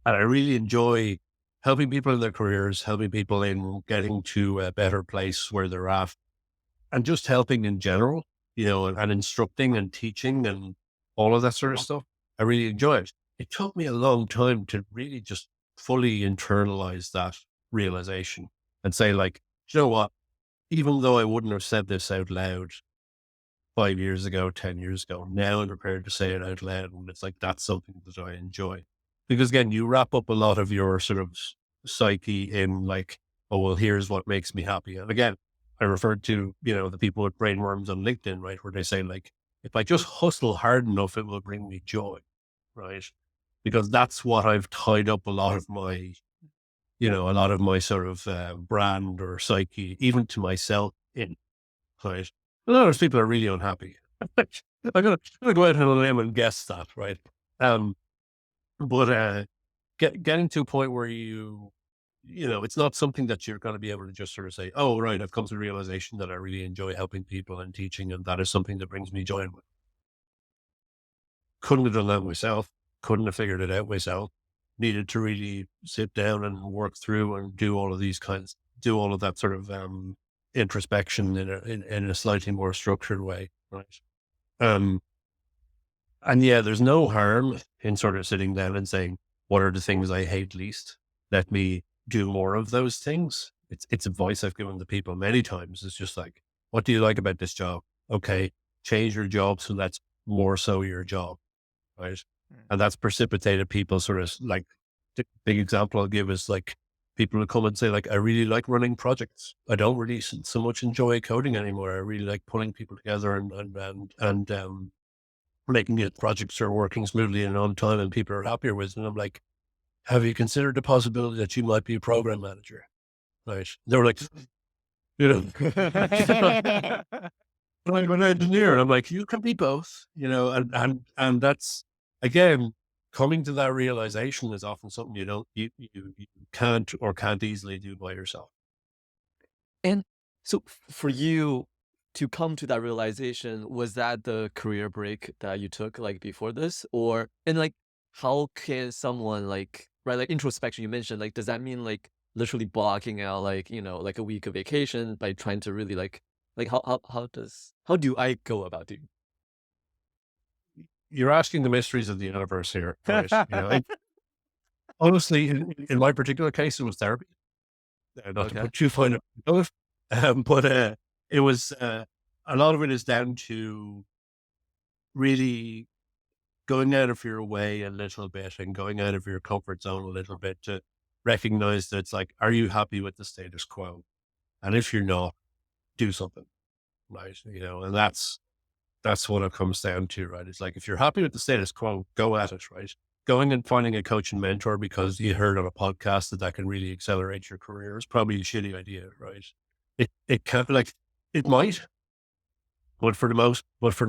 and I really enjoy helping people in their careers, helping people in getting to a better place where they're at, and just helping in general, and instructing and teaching and all of that sort of stuff. I really enjoy it. It took me a long time to really just fully internalize that realization and say, like, you know what? Even though I wouldn't have said this out loud 5 years ago, 10 years ago, now I'm prepared to say it out loud. And it's like, that's something that I enjoy. Because again, you wrap up a lot of your sort of psyche in like, oh, well, here's what makes me happy. And again, I referred to, the people with brainworms on LinkedIn, right? Where they say like, if I just hustle hard enough, it will bring me joy, right? Because that's what I've tied up a lot of my sort of brand or psyche, even to myself in, right? A lot of people are really unhappy. I'm gonna go out on a limb and guess that, right? Um, but getting to a point where it's not something that you're going to be able to just sort of say, oh, right, I've come to the realization that I really enjoy helping people and teaching, and that is something that brings me joy. Couldn't have done that myself. Couldn't have figured it out myself. Needed to really sit down and work through and do all of that sort of introspection in a slightly more structured way, right? Um, and yeah, there's no harm in sort of sitting down and saying, what are the things I hate least? Let me do more of those things. It's advice I've given to people many times. It's just like, what do you like about this job? Okay, change your job so that's more so your job, right? And that's precipitated people sort of like, the big example I'll give is like people who come and say like, I really like running projects. I don't really so much enjoy coding anymore. I really like pulling people together and making it projects are working smoothly and on time and people are happier with it. And I'm like, have you considered the possibility that you might be a program manager? Right. They were like, but I'm an engineer. And I'm like, you can be both, and that's again, coming to that realization is often something you can't easily do by yourself. And so for you, to come to that realization, was that the career break that you took like before this? Or, and like, how can someone like, right, like introspection you mentioned, like, does that mean like literally blocking out like, like a week of vacation by trying to really like how do I go about doing? You're asking the mysteries of the universe here, right? Honestly, in my particular case, it was therapy. Not to Okay. put too fine a point, but it was a lot of it is down to really going out of your way a little bit and going out of your comfort zone a little bit to recognize that it's like, are you happy with the status quo? And if you're not, do something, right? And that's what it comes down to, right? It's like, if you're happy with the status quo, go at it, right? Going and finding a coach and mentor because you heard on a podcast that can really accelerate your career is probably a shitty idea, right? It can't, like, it might, but for the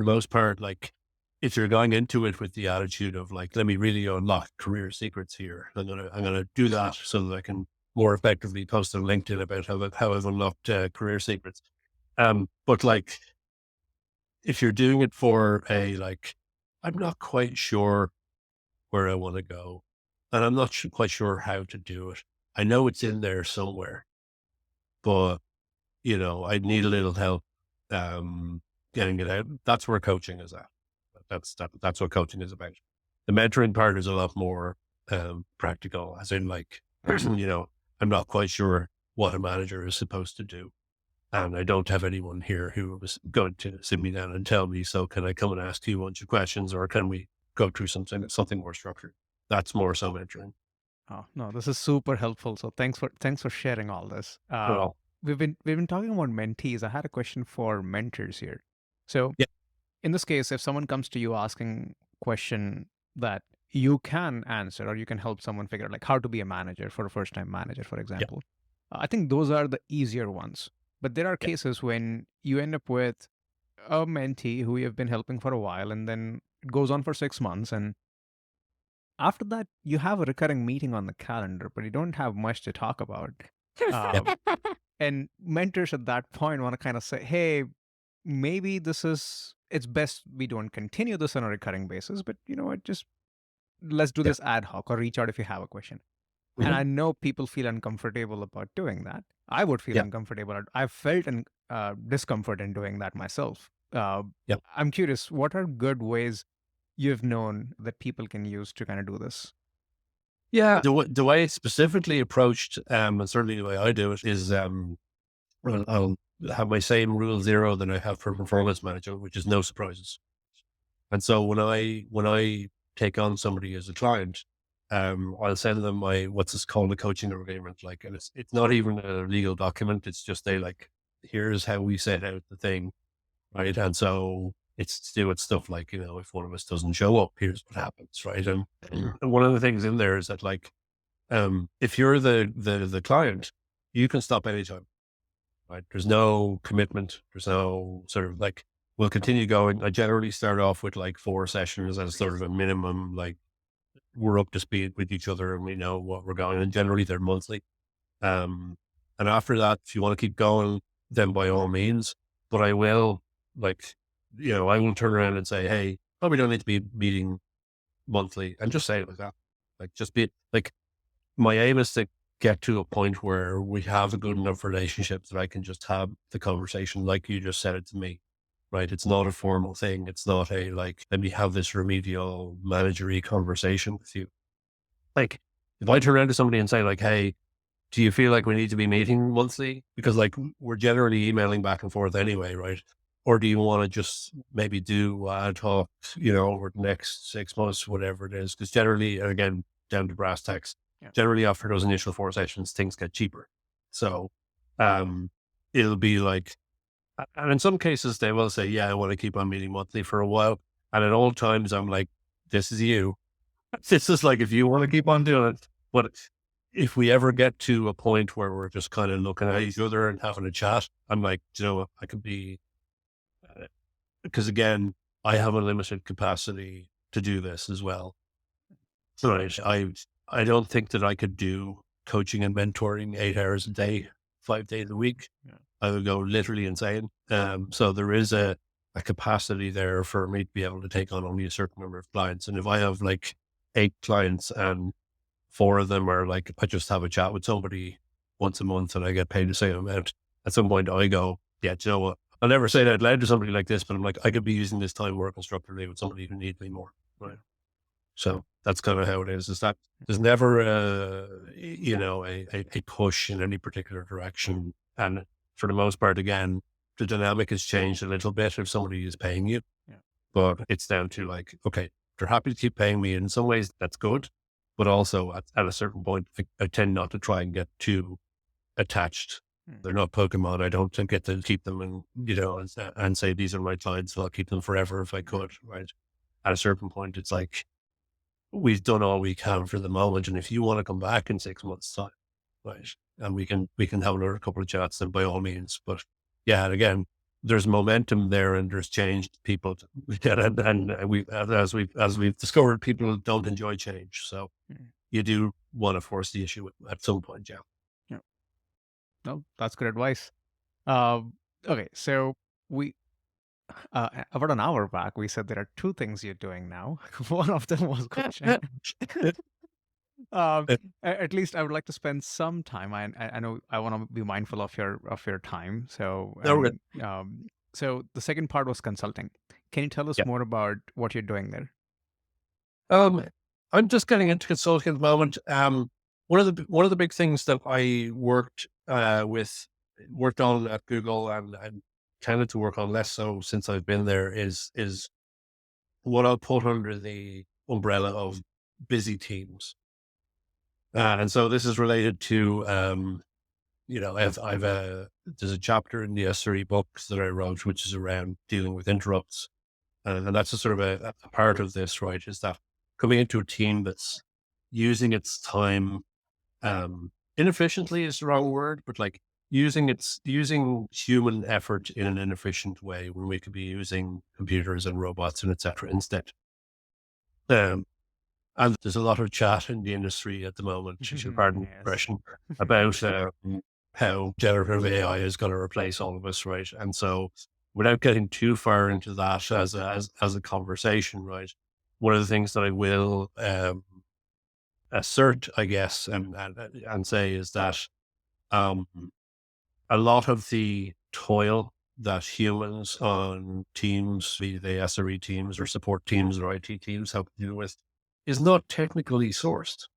most part, like, if you're going into it with the attitude of like, let me really unlock career secrets here, I'm gonna do that so that I can more effectively post on LinkedIn about how I've unlocked career secrets. But like, if you're doing it for like, I'm not quite sure where I want to go, and I'm not quite sure how to do it. I know it's in there somewhere, but I need a little help getting it out. That's where coaching is at. That's what coaching is about. The mentoring part is a lot more practical, as in like, I'm not quite sure what a manager is supposed to do. And I don't have anyone here who was going to sit me down and tell me, so can I come and ask you a bunch of questions, or can we go through something more structured? That's more so mentoring. Oh, no, this is super helpful. So thanks for sharing all this. Well, We've been talking about mentees. I had a question for mentors here. So yeah, in this case, if someone comes to you asking question that you can answer or you can help someone figure out like how to be a manager for a first time manager, for yeah, example, I think those are the easier ones. But there are yeah, cases when you end up with a mentee who you have been helping for a while and then it goes on for 6 months, and after that you have a recurring meeting on the calendar but you don't have much to talk about. yeah, um, and mentors at that point want to kind of say, hey, maybe it's best we don't continue this on a recurring basis, but you know what, just let's do yeah. this ad hoc or reach out if you have a question. And Mhm. I know people feel uncomfortable about doing that. I would feel Yeah, uncomfortable. I've felt discomfort in doing that myself. yeah. I'm curious, what are good ways you've known that people can use to kind of do this? Yeah. The way it's specifically approached, and certainly the way I do it is, I'll have my same rule zero that I have for performance management, which is no surprises. And so when I take on somebody as a client, I'll send them what's this called, a coaching agreement. Like, and it's not even a legal document. It's just here's how we set out the thing. Right. And so it's to do with stuff like, if one of us doesn't show up, here's what happens. Right. And one of the things in there is that, like, if you're the client, you can stop anytime. Right. There's no commitment. There's no sort of like, we'll continue going. I generally start off with like 4 sessions as sort of a minimum, like, we're up to speed with each other and we know what we're going. And generally they're monthly. Um, and after that, if you want to keep going, then by all means, but I will, like, I will turn around and say, hey, probably don't need to be meeting monthly, and just say it like that. Like, just be like, my aim is to get to a point where we have a good enough relationship that I can just have the conversation like you just said it to me. Right. It's not a formal thing. It's not a, like, let me have this remedial managery conversation with you. Like, if I turn around to somebody and say like, hey, do you feel like we need to be meeting monthly? Because like, we're generally emailing back and forth anyway, right? Or do you want to just maybe do ad hoc, over the next 6 months, whatever it is? Because generally, again, down to brass tacks, Yeah. generally after those initial 4 sessions, things get cheaper. So it'll be like, and in some cases they will say, yeah, I want to keep on meeting monthly for a while. And at all times I'm like, this is you. This is like, if you want to keep on doing it. But if we ever get to a point where we're just kind of looking at each other and having a chat, I'm like, I could be, because again, I have a limited capacity to do this as well. So I don't think that I could do coaching and mentoring 8 hours a day, 5 days a week. Yeah. I would go literally insane. So there is a capacity there for me to be able to take on only a certain number of clients. And if I have like 8 clients and 4 of them are like, I just have a chat with somebody once a month and I get paid the same amount, at some point I go, yeah, do you know what? I'll never say that out loud to somebody like this, but I'm like, I could be using this time more constructively with somebody who needs me more. Right. So that's kind of how it is that there's never a push in any particular direction. And for the most part, again, the dynamic has changed a little bit if somebody is paying you, but it's down to like, okay, they're happy to keep paying me. In some ways that's good, but also at a certain point, I tend not to try and get too attached. They're not Pokemon. I don't get to keep them and say, these are my clients. So I'll keep them forever if I could. Right. At a certain point, it's like, we've done all we can for the moment. And if you want to come back in 6 months time, right. And we can have another couple of chats, then by all means. But yeah, and again, there's momentum there and there's change. People, as we've discovered, people don't enjoy change. So you do want to force the issue at some point. Yeah. Yeah. No, that's good advice. Okay, so we about an hour back we said there are 2 things you're doing now. One of them was coaching. Um, at least I would like to spend some time. I know I want to be mindful of your time. So No, we're good. so the second part was consulting. Can you tell us Yeah. more about what you're doing there? I'm just getting into consulting at the moment. One of the big things that I worked on at Google and tended to work on less so since I've been there is what I'll put under the umbrella of busy teams. And so this is related to there's a chapter in the SRE books that I wrote, which is around dealing with interrupts. And that's a sort of a part of this, right? Is that coming into a team that's using its time, inefficiently is the wrong word, but like using human effort in an inefficient way when we could be using computers and robots and et cetera instead. And there's a lot of chat in the industry at the moment, if you'll pardon the expression, about how generative AI is going to replace all of us, right? And so, without getting too far into that as a conversation, right? One of the things that I will assert, I guess, and say is that a lot of the toil that humans on teams, be they SRE teams or support teams or IT teams, have to deal with, is not technically sourced.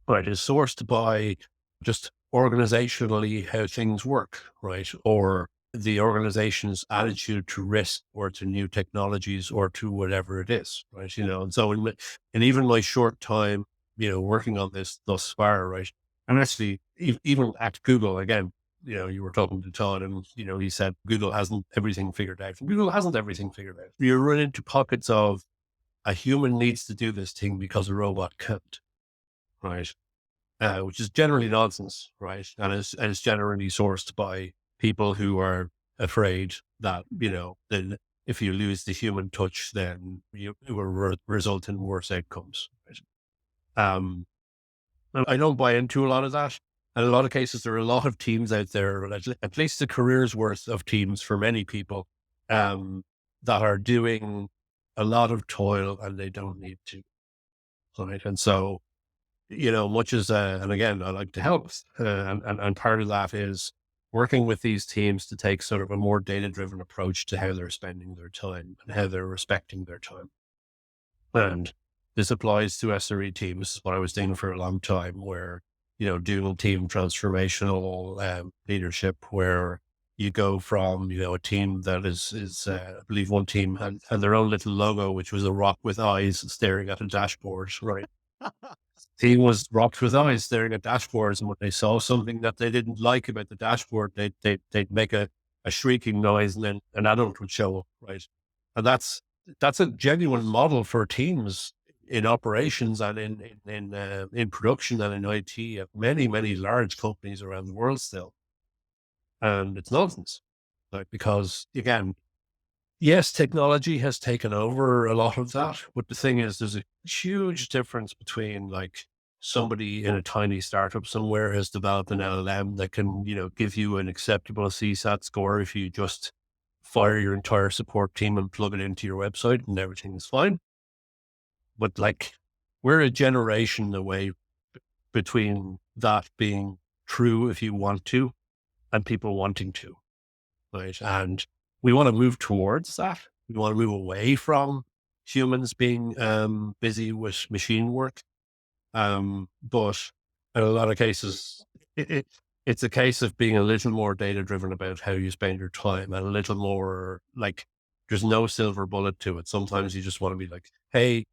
Right, is sourced by just organizationally how things work, right? Or the organization's attitude to risk or to new technologies or to whatever it is, right? And so in even my short time, working on this thus far, right? And actually, even at Google, again, you were talking to Todd and, he said, Google hasn't everything figured out. Google hasn't everything figured out. You run into pockets of a human needs to do this thing because a robot can't, right? Which is generally nonsense, right? And it's generally sourced by people who are afraid that, then if you lose the human touch, then it will result in worse outcomes. Right? And I don't buy into a lot of that. In a lot of cases, there are a lot of teams out there, at least a career's worth of teams for many people, that are doing a lot of toil and they don't need to. Right. And so, much as, and again, I like to help. And part of that is working with these teams to take sort of a more data-driven approach to how they're spending their time and how they're respecting their time. And this applies to SRE teams, what I was doing for a long time, where, doing team transformational leadership, where you go from, a team that is I believe one team had their own little logo, which was a rock with eyes staring at a dashboard, right? Team was rocked with eyes staring at dashboards, and when they saw something that they didn't like about the dashboard, they'd make a shrieking noise, and then an adult would show up, right? And that's a genuine model for teams in operations and in production and in IT at many, many large companies around the world still. And it's nonsense, right? Because again, yes, technology has taken over a lot of that, but the thing is, there's a huge difference between like somebody in a tiny startup somewhere has developed an LLM that can, give you an acceptable CSAT score if you just fire your entire support team and plug it into your website and everything is fine. But like, we're a generation away between that being true if you want to and people wanting to, right? And we want to move towards that. We want to move away from humans being busy with machine work. But in a lot of cases, it's a case of being a little more data driven about how you spend your time, and a little more like, there's no silver bullet to it. Sometimes you just want to be like, hey,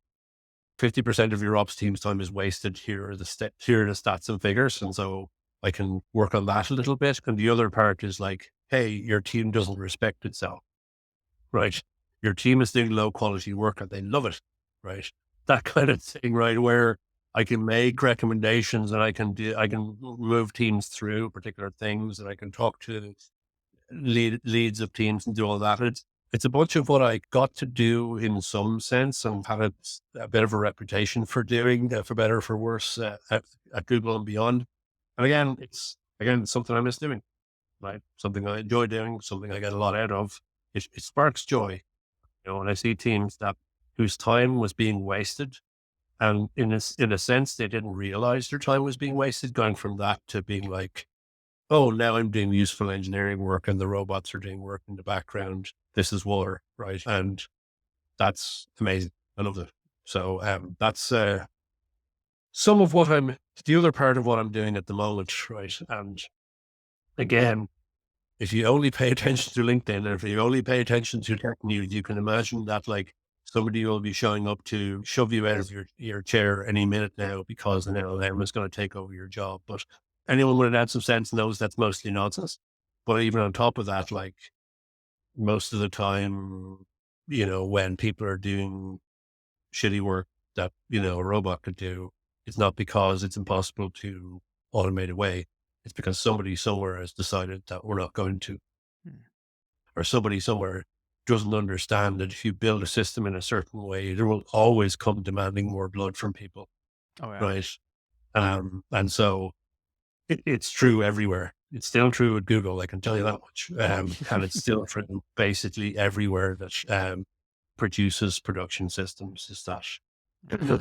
50% of your ops team's time is wasted. Here are the stats and figures. And so I can work on that a little bit. And the other part is like, hey, your team doesn't respect itself, right? Your team is doing low quality work and they love it, right? That kind of thing, right? Where I can make recommendations and I can move teams through particular things, and I can talk to leads of teams and do all that. It's a bunch of what I got to do in some sense, and had a bit of a reputation for doing, for better or for worse, at Google and beyond. And it's something I miss doing, right? Something I enjoy doing, something I get a lot out of. It sparks joy, when I see teams whose time was being wasted, and in a sense, they didn't realize their time was being wasted, going from that to being like, oh, now I'm doing useful engineering work and the robots are doing work in the background. This is war, right? And that's amazing. I love it. So that's the other part of what I'm doing at the moment, right? And again, if you only pay attention to LinkedIn, and if you only pay attention to tech news, you can imagine that like somebody will be showing up to shove you out of your chair any minute now because an LLM is going to take over your job. But anyone with an ounce of sense knows that's mostly nonsense. But even on top of that, like, most of the time, when people are doing shitty work that, a robot could do, it's not because it's impossible to automate away. It's because somebody somewhere has decided that we're not going to, or somebody somewhere doesn't understand that if you build a system in a certain way, there will always come demanding more blood from people. Oh, yeah. Right. And so it's true everywhere. It's still true at Google, I can tell you that much. And it's still true basically everywhere that produces production systems, is that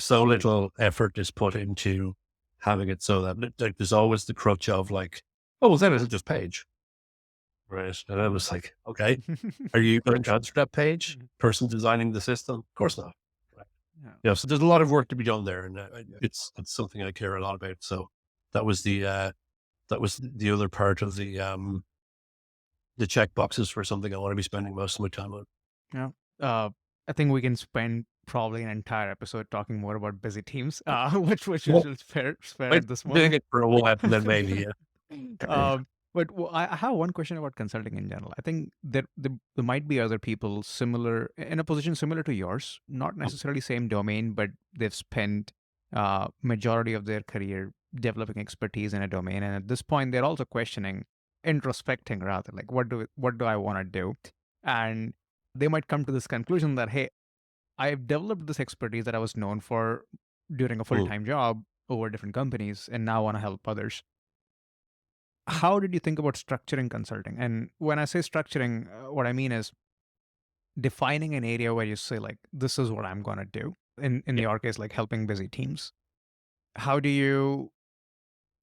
so little effort is put into having it so that like, there's always the crutch of like, oh, well, then it'll just page. Right. And I was like, okay, are you going to answer that page? Person designing the system? Of course not. Right. Yeah. So there's a lot of work to be done there, and it's something I care a lot about. So that was the other part of the check boxes for something I want to be spending most of my time on. Yeah. I think we can spend probably an entire episode talking more about busy teams, which is fair at this moment. Doing it for a while, and then maybe, yeah. But I have one question about consulting in general. I think that there might be other people in a position similar to yours, not necessarily same domain, but they've spent majority of their career developing expertise in a domain, and at this point, they're also introspecting rather, like what do I want to do, and they might come to this conclusion that, hey, I've developed this expertise that I was known for during a full-time job over different companies, and now I want to help others. How did you think about structuring consulting? And when I say structuring, what I mean is defining an area where you say, like, this is what I'm going to do. In your case, like helping busy teams. How do you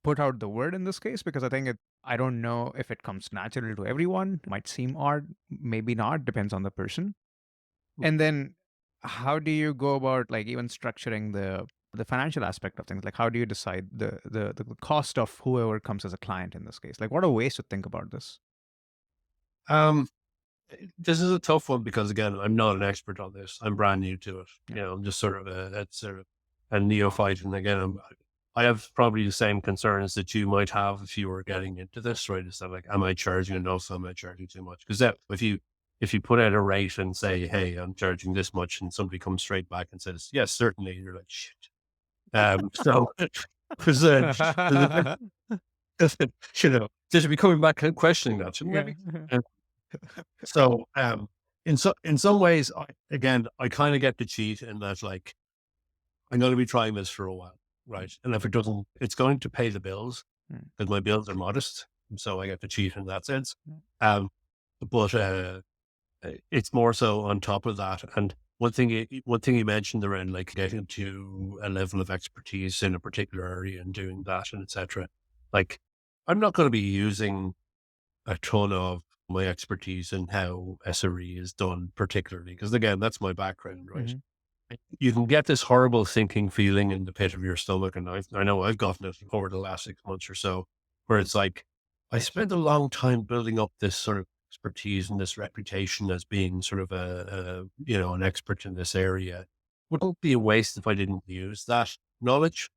put out the word in this case? Because I think I don't know if it comes naturally to everyone. It might seem odd, maybe not, depends on the person. And then how do you go about like even structuring the financial aspect of things? Like, how do you decide the cost of whoever comes as a client in this case? Like, what are ways to think about this? This is a tough one because, again, I'm not an expert on this. I'm brand new to it. Yeah. I'm just sort of a neophyte. And again, I have probably the same concerns that you might have if you were getting into this, right? Is that like, am I charging enough? Am I charging too much? Because if you put out a rate and say, hey, I'm charging this much, and somebody comes straight back and says, yes, certainly, you're like, shit. So, because they should be coming back and questioning that, shouldn't they? So, in some ways, I kind of get to cheat in that, like, I'm going to be trying this for a while. right? And if it doesn't, it's going to pay the bills Mm. because my bills are modest. So I get to cheat in that sense. Mm. But it's more so on top of that. And one thing you mentioned around like getting to a level of expertise in a particular area and doing that and etc. Like I'm not going to be using a ton of my expertise in how SRE is done particularly, because again, that's my background, right? Mhm. You can get this horrible sinking feeling in the pit of your stomach. And I know I've gotten it over the last 6 months or so, where it's like, I spent a long time building up this sort of expertise and this reputation as being sort of an expert in this area. Would it be a waste if I didn't use that knowledge?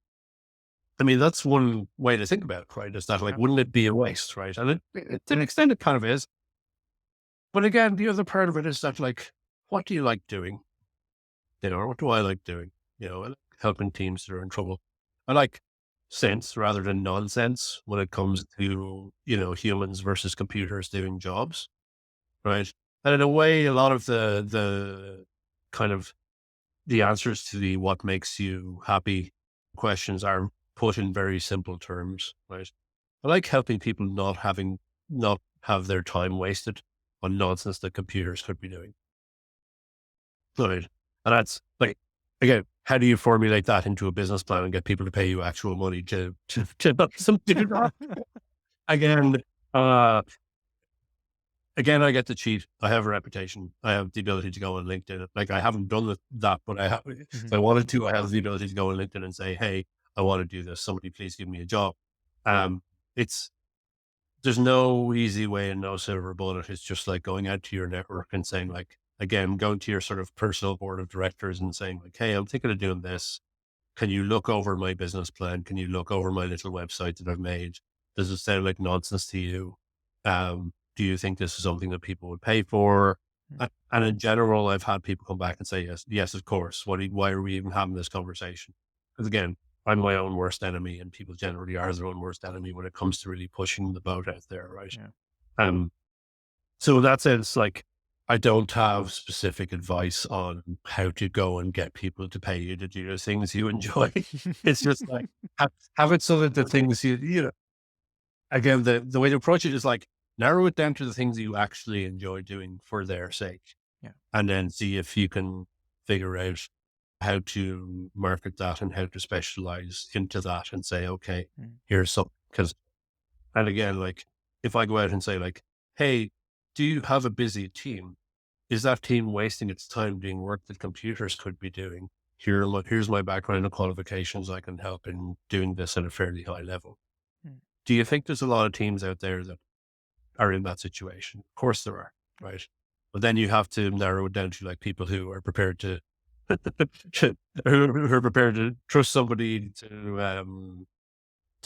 I mean, that's one way to think about it, right? Is that like, Yeah. wouldn't it be a waste, right? And to an extent, it kind of is. But again, the other part of it is that like, what do you like doing? Or what do I like doing? I like helping teams that are in trouble. I like sense rather than nonsense when it comes to, humans versus computers doing jobs, right? And in a way, a lot of the kind of the answers to the what makes you happy questions are put in very simple terms, right? I like helping people not have their time wasted on nonsense that computers could be doing. Right. And that's like, again, how do you formulate that into a business plan and get people to pay you actual money to not something to that? Again, uh, again, I get to cheat. I have a reputation. I have the ability to go on LinkedIn. Like I haven't done that, but I have, if I wanted to, I have the ability to go on LinkedIn and say, hey, I want to do this. Somebody please give me a job. It's, there's no easy way and no silver bullet. It's just like going out to your network and saying like, again, going to your sort of personal board of directors and saying like, hey, I'm thinking of doing this. Can you look over my business plan? Can you look over my little website that I've made? Does it sound like nonsense to you? Do you think this is something that people would pay for? And in general, I've had people come back and say, yes, of course. Why are we even having this conversation? Because again, I'm my own worst enemy, and people generally are their own worst enemy when it comes to really pushing the boat out there, right? Yeah. So in that sense, like I don't have specific advice on how to go and get people to pay you to do the things you enjoy. It's just like have it so that the things again, the way to approach it is like narrow it down to the things you actually enjoy doing for their sake. Yeah. And then see if you can figure out how to market that and how to specialize into that and say, okay, here's some, and again, like if I go out and say like, hey, do you have a busy team? Is that team wasting its time doing work that computers could be doing? Here's my background and qualifications. I can help in doing this at a fairly high level. Do you think there's a lot of teams out there that are in that situation? Of course there are, right? But then you have to narrow it down to like people who are prepared to, who are prepared to trust somebody to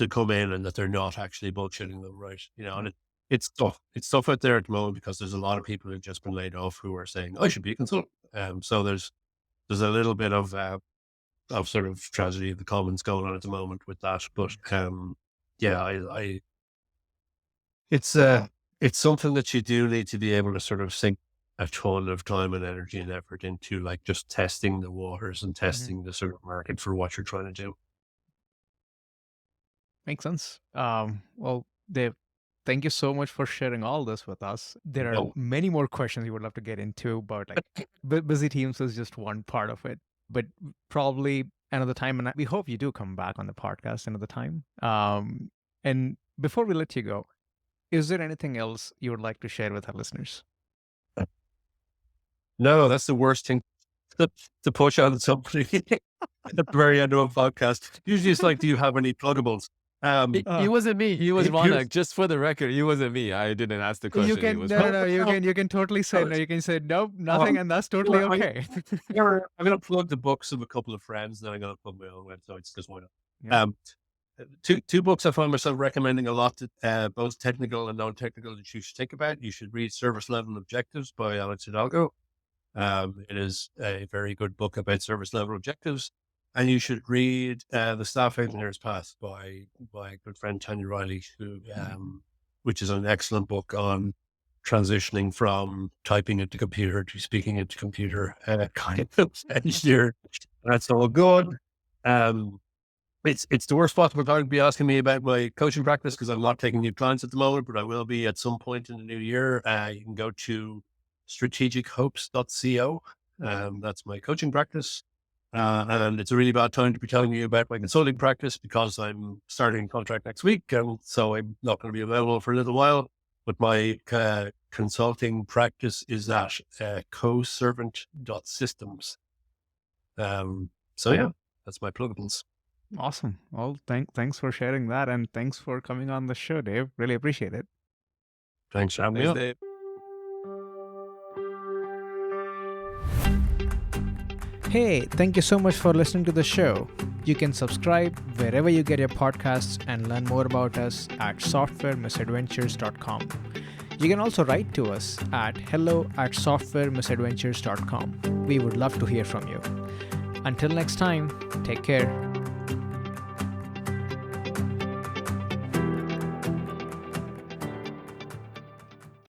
come in and that they're not actually bullshitting them, right? And it's tough. It's tough out there at the moment because there's a lot of people who've just been laid off who are saying, I should be a consultant. So there's a little bit of sort of tragedy of the commons going on at the moment with that. But yeah, it's something that you do need to be able to sort of sink a ton of time and energy and effort into, like just testing the waters and testing the sort of market for what you're trying to do. Makes sense. Well, Dave, thank you so much for sharing all this with us. There are many more questions we would love to get into, but like busy teams is just one part of it. But probably another time, and we hope you do come back on the podcast another time. And before we let you go, is there anything else you would like to share with our listeners? No, that's the worst thing to push on somebody at the very end of a podcast. Usually it's like, do you have any pluggables? He wasn't me. He was Ronak. Just for the record, he wasn't me. I didn't ask the question. You can You can totally say no. You can say nope, nothing, and that's totally okay. I'm going to plug the books of a couple of friends, and then I'm going to plug my own websites because why not? Yeah. Two books I find myself recommending a lot, both technical and non-technical, that you should think about. You should read Service Level Objectives by Alex Hidalgo. It is a very good book about service level objectives. And you should read The Staff Engineer's Path by a good friend, Tanya Riley, which is an excellent book on transitioning from typing into computer to speaking into computer kind of engineer. That's all good. It's the worst possible time to be asking me about my coaching practice because I'm not taking new clients at the moment, but I will be at some point in the new year. You can go to strategichopes.co. That's my coaching practice. And it's a really bad time to be telling you about my consulting practice because I'm starting a contract next week. And so I'm not going to be available for a little while. But my consulting practice is at coservant.systems. So yeah, that's my plugins. Awesome. Well, thanks for sharing that, and thanks for coming on the show, Dave. Really appreciate it. Thanks for having me on. Dave. Hey, thank you so much for listening to the show. You can subscribe wherever you get your podcasts and learn more about us at softwaremisadventures.com. You can also write to us at hello@softwaremisadventures.com. We would love to hear from you. Until next time, take care.